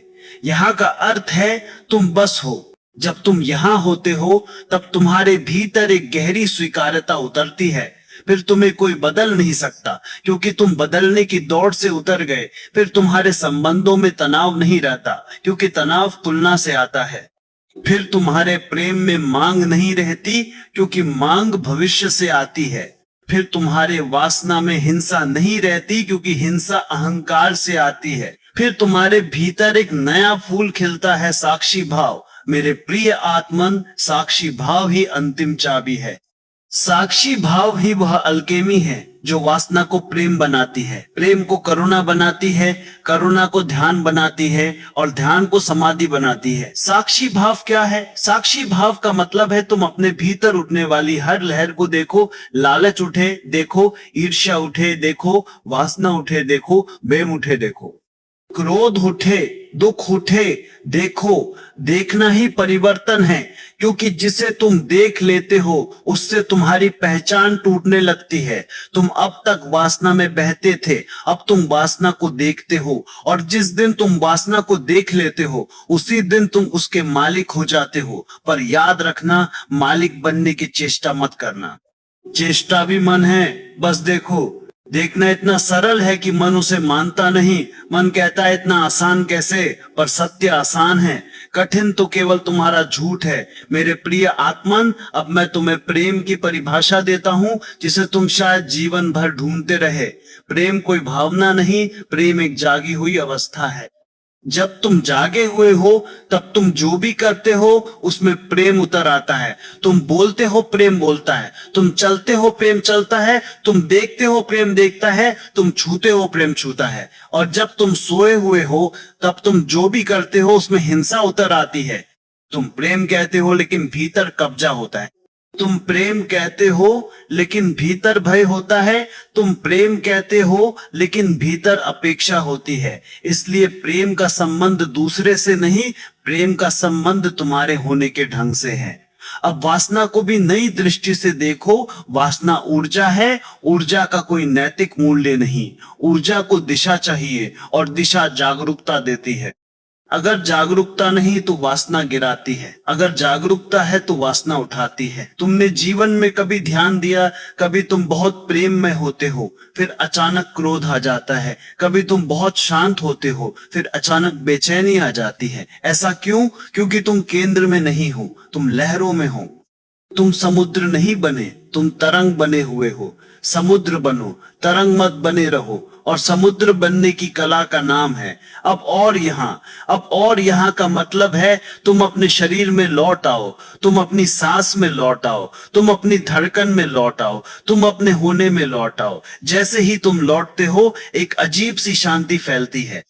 यहाँ का अर्थ है तुम बस हो। जब तुम यहाँ होते हो तब तुम्हारे भीतर एक गहरी स्वीकार्यता उतरती है। फिर तुम्हें कोई बदल नहीं सकता, क्योंकि तुम बदलने की दौड़ से उतर गए। फिर तुम्हारे संबंधों में तनाव नहीं रहता, क्योंकि तनाव तुलना से आता है। फिर तुम्हारे प्रेम में मांग नहीं रहती, क्योंकि मांग भविष्य से आती है। फिर तुम्हारे वासना में हिंसा नहीं रहती, क्योंकि हिंसा अहंकार से आती है। फिर तुम्हारे भीतर एक नया फूल खिलता है, साक्षी भाव। मेरे प्रिय आत्मन, साक्षी भाव ही अंतिम चाबी है। साक्षी भाव ही वह अल्केमी है जो वासना को प्रेम बनाती है, प्रेम को करुणा बनाती है, करुणा को ध्यान बनाती है और ध्यान को समाधि बनाती है। साक्षी भाव क्या है? साक्षी भाव का मतलब है तुम अपने भीतर उठने वाली हर लहर को देखो। लालच उठे देखो, ईर्ष्या उठे देखो, वासना उठे देखो, प्रेम उठे देखो, क्रोध उठे, दुख उठे देखो। देखना ही परिवर्तन है, क्योंकि जिसे तुम देख लेते हो उससे तुम्हारी पहचान टूटने लगती है। तुम अब तक वासना में बहते थे, अब तुम वासना को देखते हो, और जिस दिन तुम वासना को देख लेते हो उसी दिन तुम उसके मालिक हो जाते हो। पर याद रखना, मालिक बनने की चेष्टा मत करना। चेष्टा भी मन है, बस देखो। देखना इतना सरल है कि मन उसे मानता नहीं। मन कहता है इतना आसान कैसे, पर सत्य आसान है, कठिन तो केवल तुम्हारा झूठ है। मेरे प्रिय आत्मन, अब मैं तुम्हें प्रेम की परिभाषा देता हूं, जिसे तुम शायद जीवन भर ढूंढते रहे। प्रेम कोई भावना नहीं, प्रेम एक जागी हुई अवस्था है। जब तुम जागे हुए हो तब तुम जो भी करते हो उसमें प्रेम उतर आता है। तुम बोलते हो, प्रेम बोलता है। तुम चलते हो, प्रेम चलता है। तुम देखते हो, प्रेम देखता है। तुम छूते हो, प्रेम छूता है। और जब तुम सोए हुए हो तब तुम जो भी करते हो उसमें हिंसा उतर आती है। तुम प्रेम कहते हो लेकिन भीतर कब्जा होता है। तुम प्रेम कहते हो लेकिन भीतर भय होता है। तुम प्रेम कहते हो लेकिन भीतर अपेक्षा होती है। इसलिए प्रेम का संबंध दूसरे से नहीं, प्रेम का संबंध तुम्हारे होने के ढंग से है। अब वासना को भी नई दृष्टि से देखो। वासना ऊर्जा है, ऊर्जा का कोई नैतिक मूल्य नहीं। ऊर्जा को दिशा चाहिए और दिशा जागरूकता देती है। अगर जागरूकता नहीं तो वासना गिराती है, अगर जागरूकता है तो वासना उठाती है। तुमने जीवन में कभी ध्यान दिया, कभी तुम बहुत प्रेम में होते हो फिर अचानक क्रोध आ जाता है, कभी तुम बहुत शांत होते हो फिर अचानक बेचैनी आ जाती है। ऐसा क्यों? क्योंकि तुम केंद्र में नहीं हो, तुम लहरों में हो। तुम समुद्र नहीं बने, तुम तरंग बने हुए हो। समुद्र बनो, तरंग मत बने रहो। और समुद्र बनने की कला का नाम है अब और यहाँ का मतलब है तुम अपने शरीर में लौट आओ, तुम अपनी सांस में लौट आओ, तुम अपनी धड़कन में लौट आओ, तुम अपने होने में लौट आओ। जैसे ही तुम लौटते हो एक अजीब सी शांति फैलती है,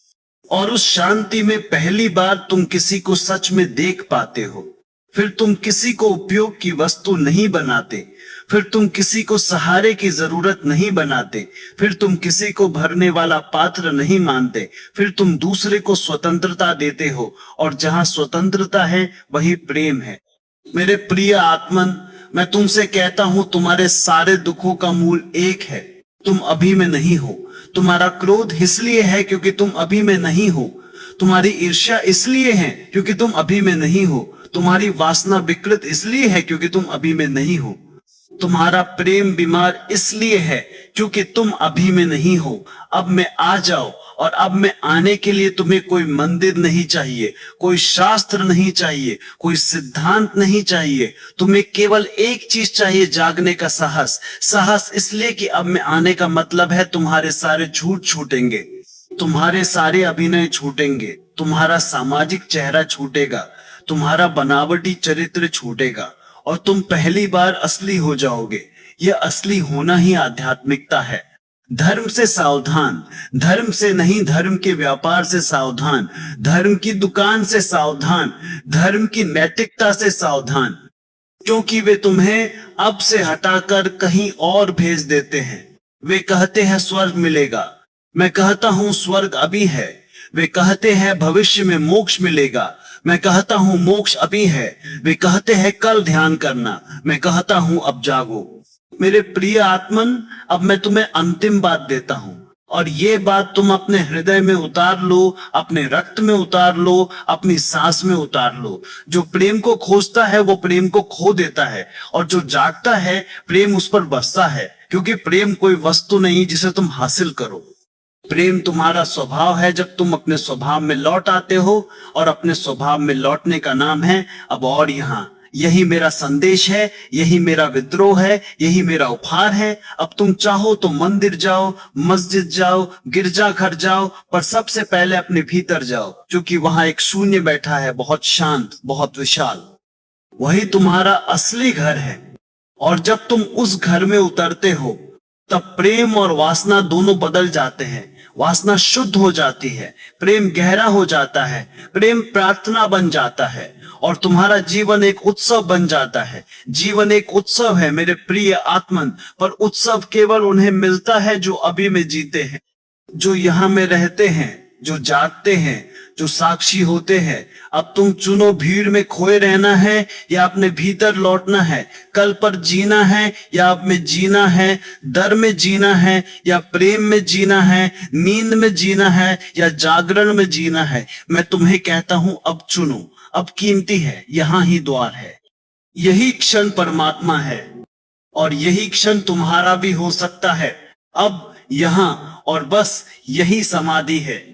और उस शांति में पहली बार तुम किसी को सच में देख पाते हो। फिर तुम किसी को उपयोग की वस्तु नहीं बनाते, फिर तुम किसी को सहारे की जरूरत नहीं बनाते, फिर तुम किसी को भरने वाला पात्र नहीं मानते, फिर तुम दूसरे को स्वतंत्रता देते हो। और जहां स्वतंत्रता है वही प्रेम है। मेरे प्रिय आत्मन, मैं तुमसे कहता हूं तुम्हारे सारे दुखों का मूल एक है, तुम अभी में नहीं हो। तुम्हारा क्रोध इसलिए है क्योंकि तुम अभी में नहीं हो। तुम्हारी ईर्ष्या इसलिए है क्योंकि तुम अभी में नहीं हो। तुम्हारी वासना विकृत इसलिए है क्योंकि तुम अभी में नहीं हो। तुम्हारा प्रेम बीमार इसलिए है क्योंकि तुम अभी में नहीं हो। अब में आ जाओ, और अब में आने के लिए तुम्हें कोई मंदिर नहीं चाहिए, कोई शास्त्र नहीं चाहिए, कोई सिद्धांत नहीं चाहिए। तुम्हें केवल एक चीज चाहिए, जागने का साहस। साहस इसलिए कि अब में आने का मतलब है तुम्हारे सारे झूठ छूटेंगे, तुम्हारे सारे अभिनय छूटेंगे, तुम्हारा सामाजिक चेहरा छूटेगा, तुम्हारा बनावटी चरित्र छूटेगा, और तुम पहली बार असली हो जाओगे। यह असली होना ही आध्यात्मिकता है। धर्म से सावधान, धर्म से नहीं, धर्म के व्यापार से सावधान, धर्म की दुकान से सावधान, धर्म की नैतिकता से सावधान, क्योंकि वे तुम्हें अब से हटाकर कहीं और भेज देते हैं। वे कहते हैं स्वर्ग मिलेगा, मैं कहता हूं स्वर्ग अभी है। वे कहते हैं भविष्य में मोक्ष मिलेगा, मैं कहता हूं मोक्ष अभी है। वे कहते हैं कल ध्यान करना, मैं कहता हूं अब जागो। मेरे प्रिय आत्मन, अब मैं तुम्हें अंतिम बात देता हूं, और ये बात तुम अपने हृदय में उतार लो, अपने रक्त में उतार लो, अपनी सांस में उतार लो। जो प्रेम को खोजता है वो प्रेम को खो देता है, और जो जागता है प्रेम उस पर बसता है, क्योंकि प्रेम कोई वस्तु नहीं जिसे तुम हासिल करो। प्रेम तुम्हारा स्वभाव है जब तुम अपने स्वभाव में लौट आते हो, और अपने स्वभाव में लौटने का नाम है अब और यहाँ। यही मेरा संदेश है, यही मेरा विद्रोह है, यही मेरा उपहार है। अब तुम चाहो तो मंदिर जाओ, मस्जिद जाओ, गिरजाघर जाओ, पर सबसे पहले अपने भीतर जाओ, क्योंकि वहां एक शून्य बैठा है, बहुत शांत, बहुत विशाल। वही तुम्हारा असली घर है। और जब तुम उस घर में उतरते हो तब प्रेम और वासना दोनों बदल जाते हैं। वासना शुद्ध हो जाती है, प्रेम गहरा हो जाता है, प्रेम प्रार्थना बन जाता है, और तुम्हारा जीवन एक उत्सव बन जाता है। जीवन एक उत्सव है मेरे प्रिय आत्मन, पर उत्सव केवल उन्हें मिलता है जो अभी में जीते हैं, जो यहाँ में रहते हैं, जो जागते हैं, जो साक्षी होते हैं। अब तुम चुनो, भीड़ में खोए रहना है या अपने भीतर लौटना है, कल पर जीना है या अब में जीना है, डर में जीना है या प्रेम में जीना है, नींद में जीना है या जागरण में जीना है। मैं तुम्हें कहता हूं अब चुनो, अब कीमती है, यहां ही द्वार है। यही क्षण परमात्मा है, और यही क्षण तुम्हारा भी हो सकता है। अब यहां और बस यही समाधि है।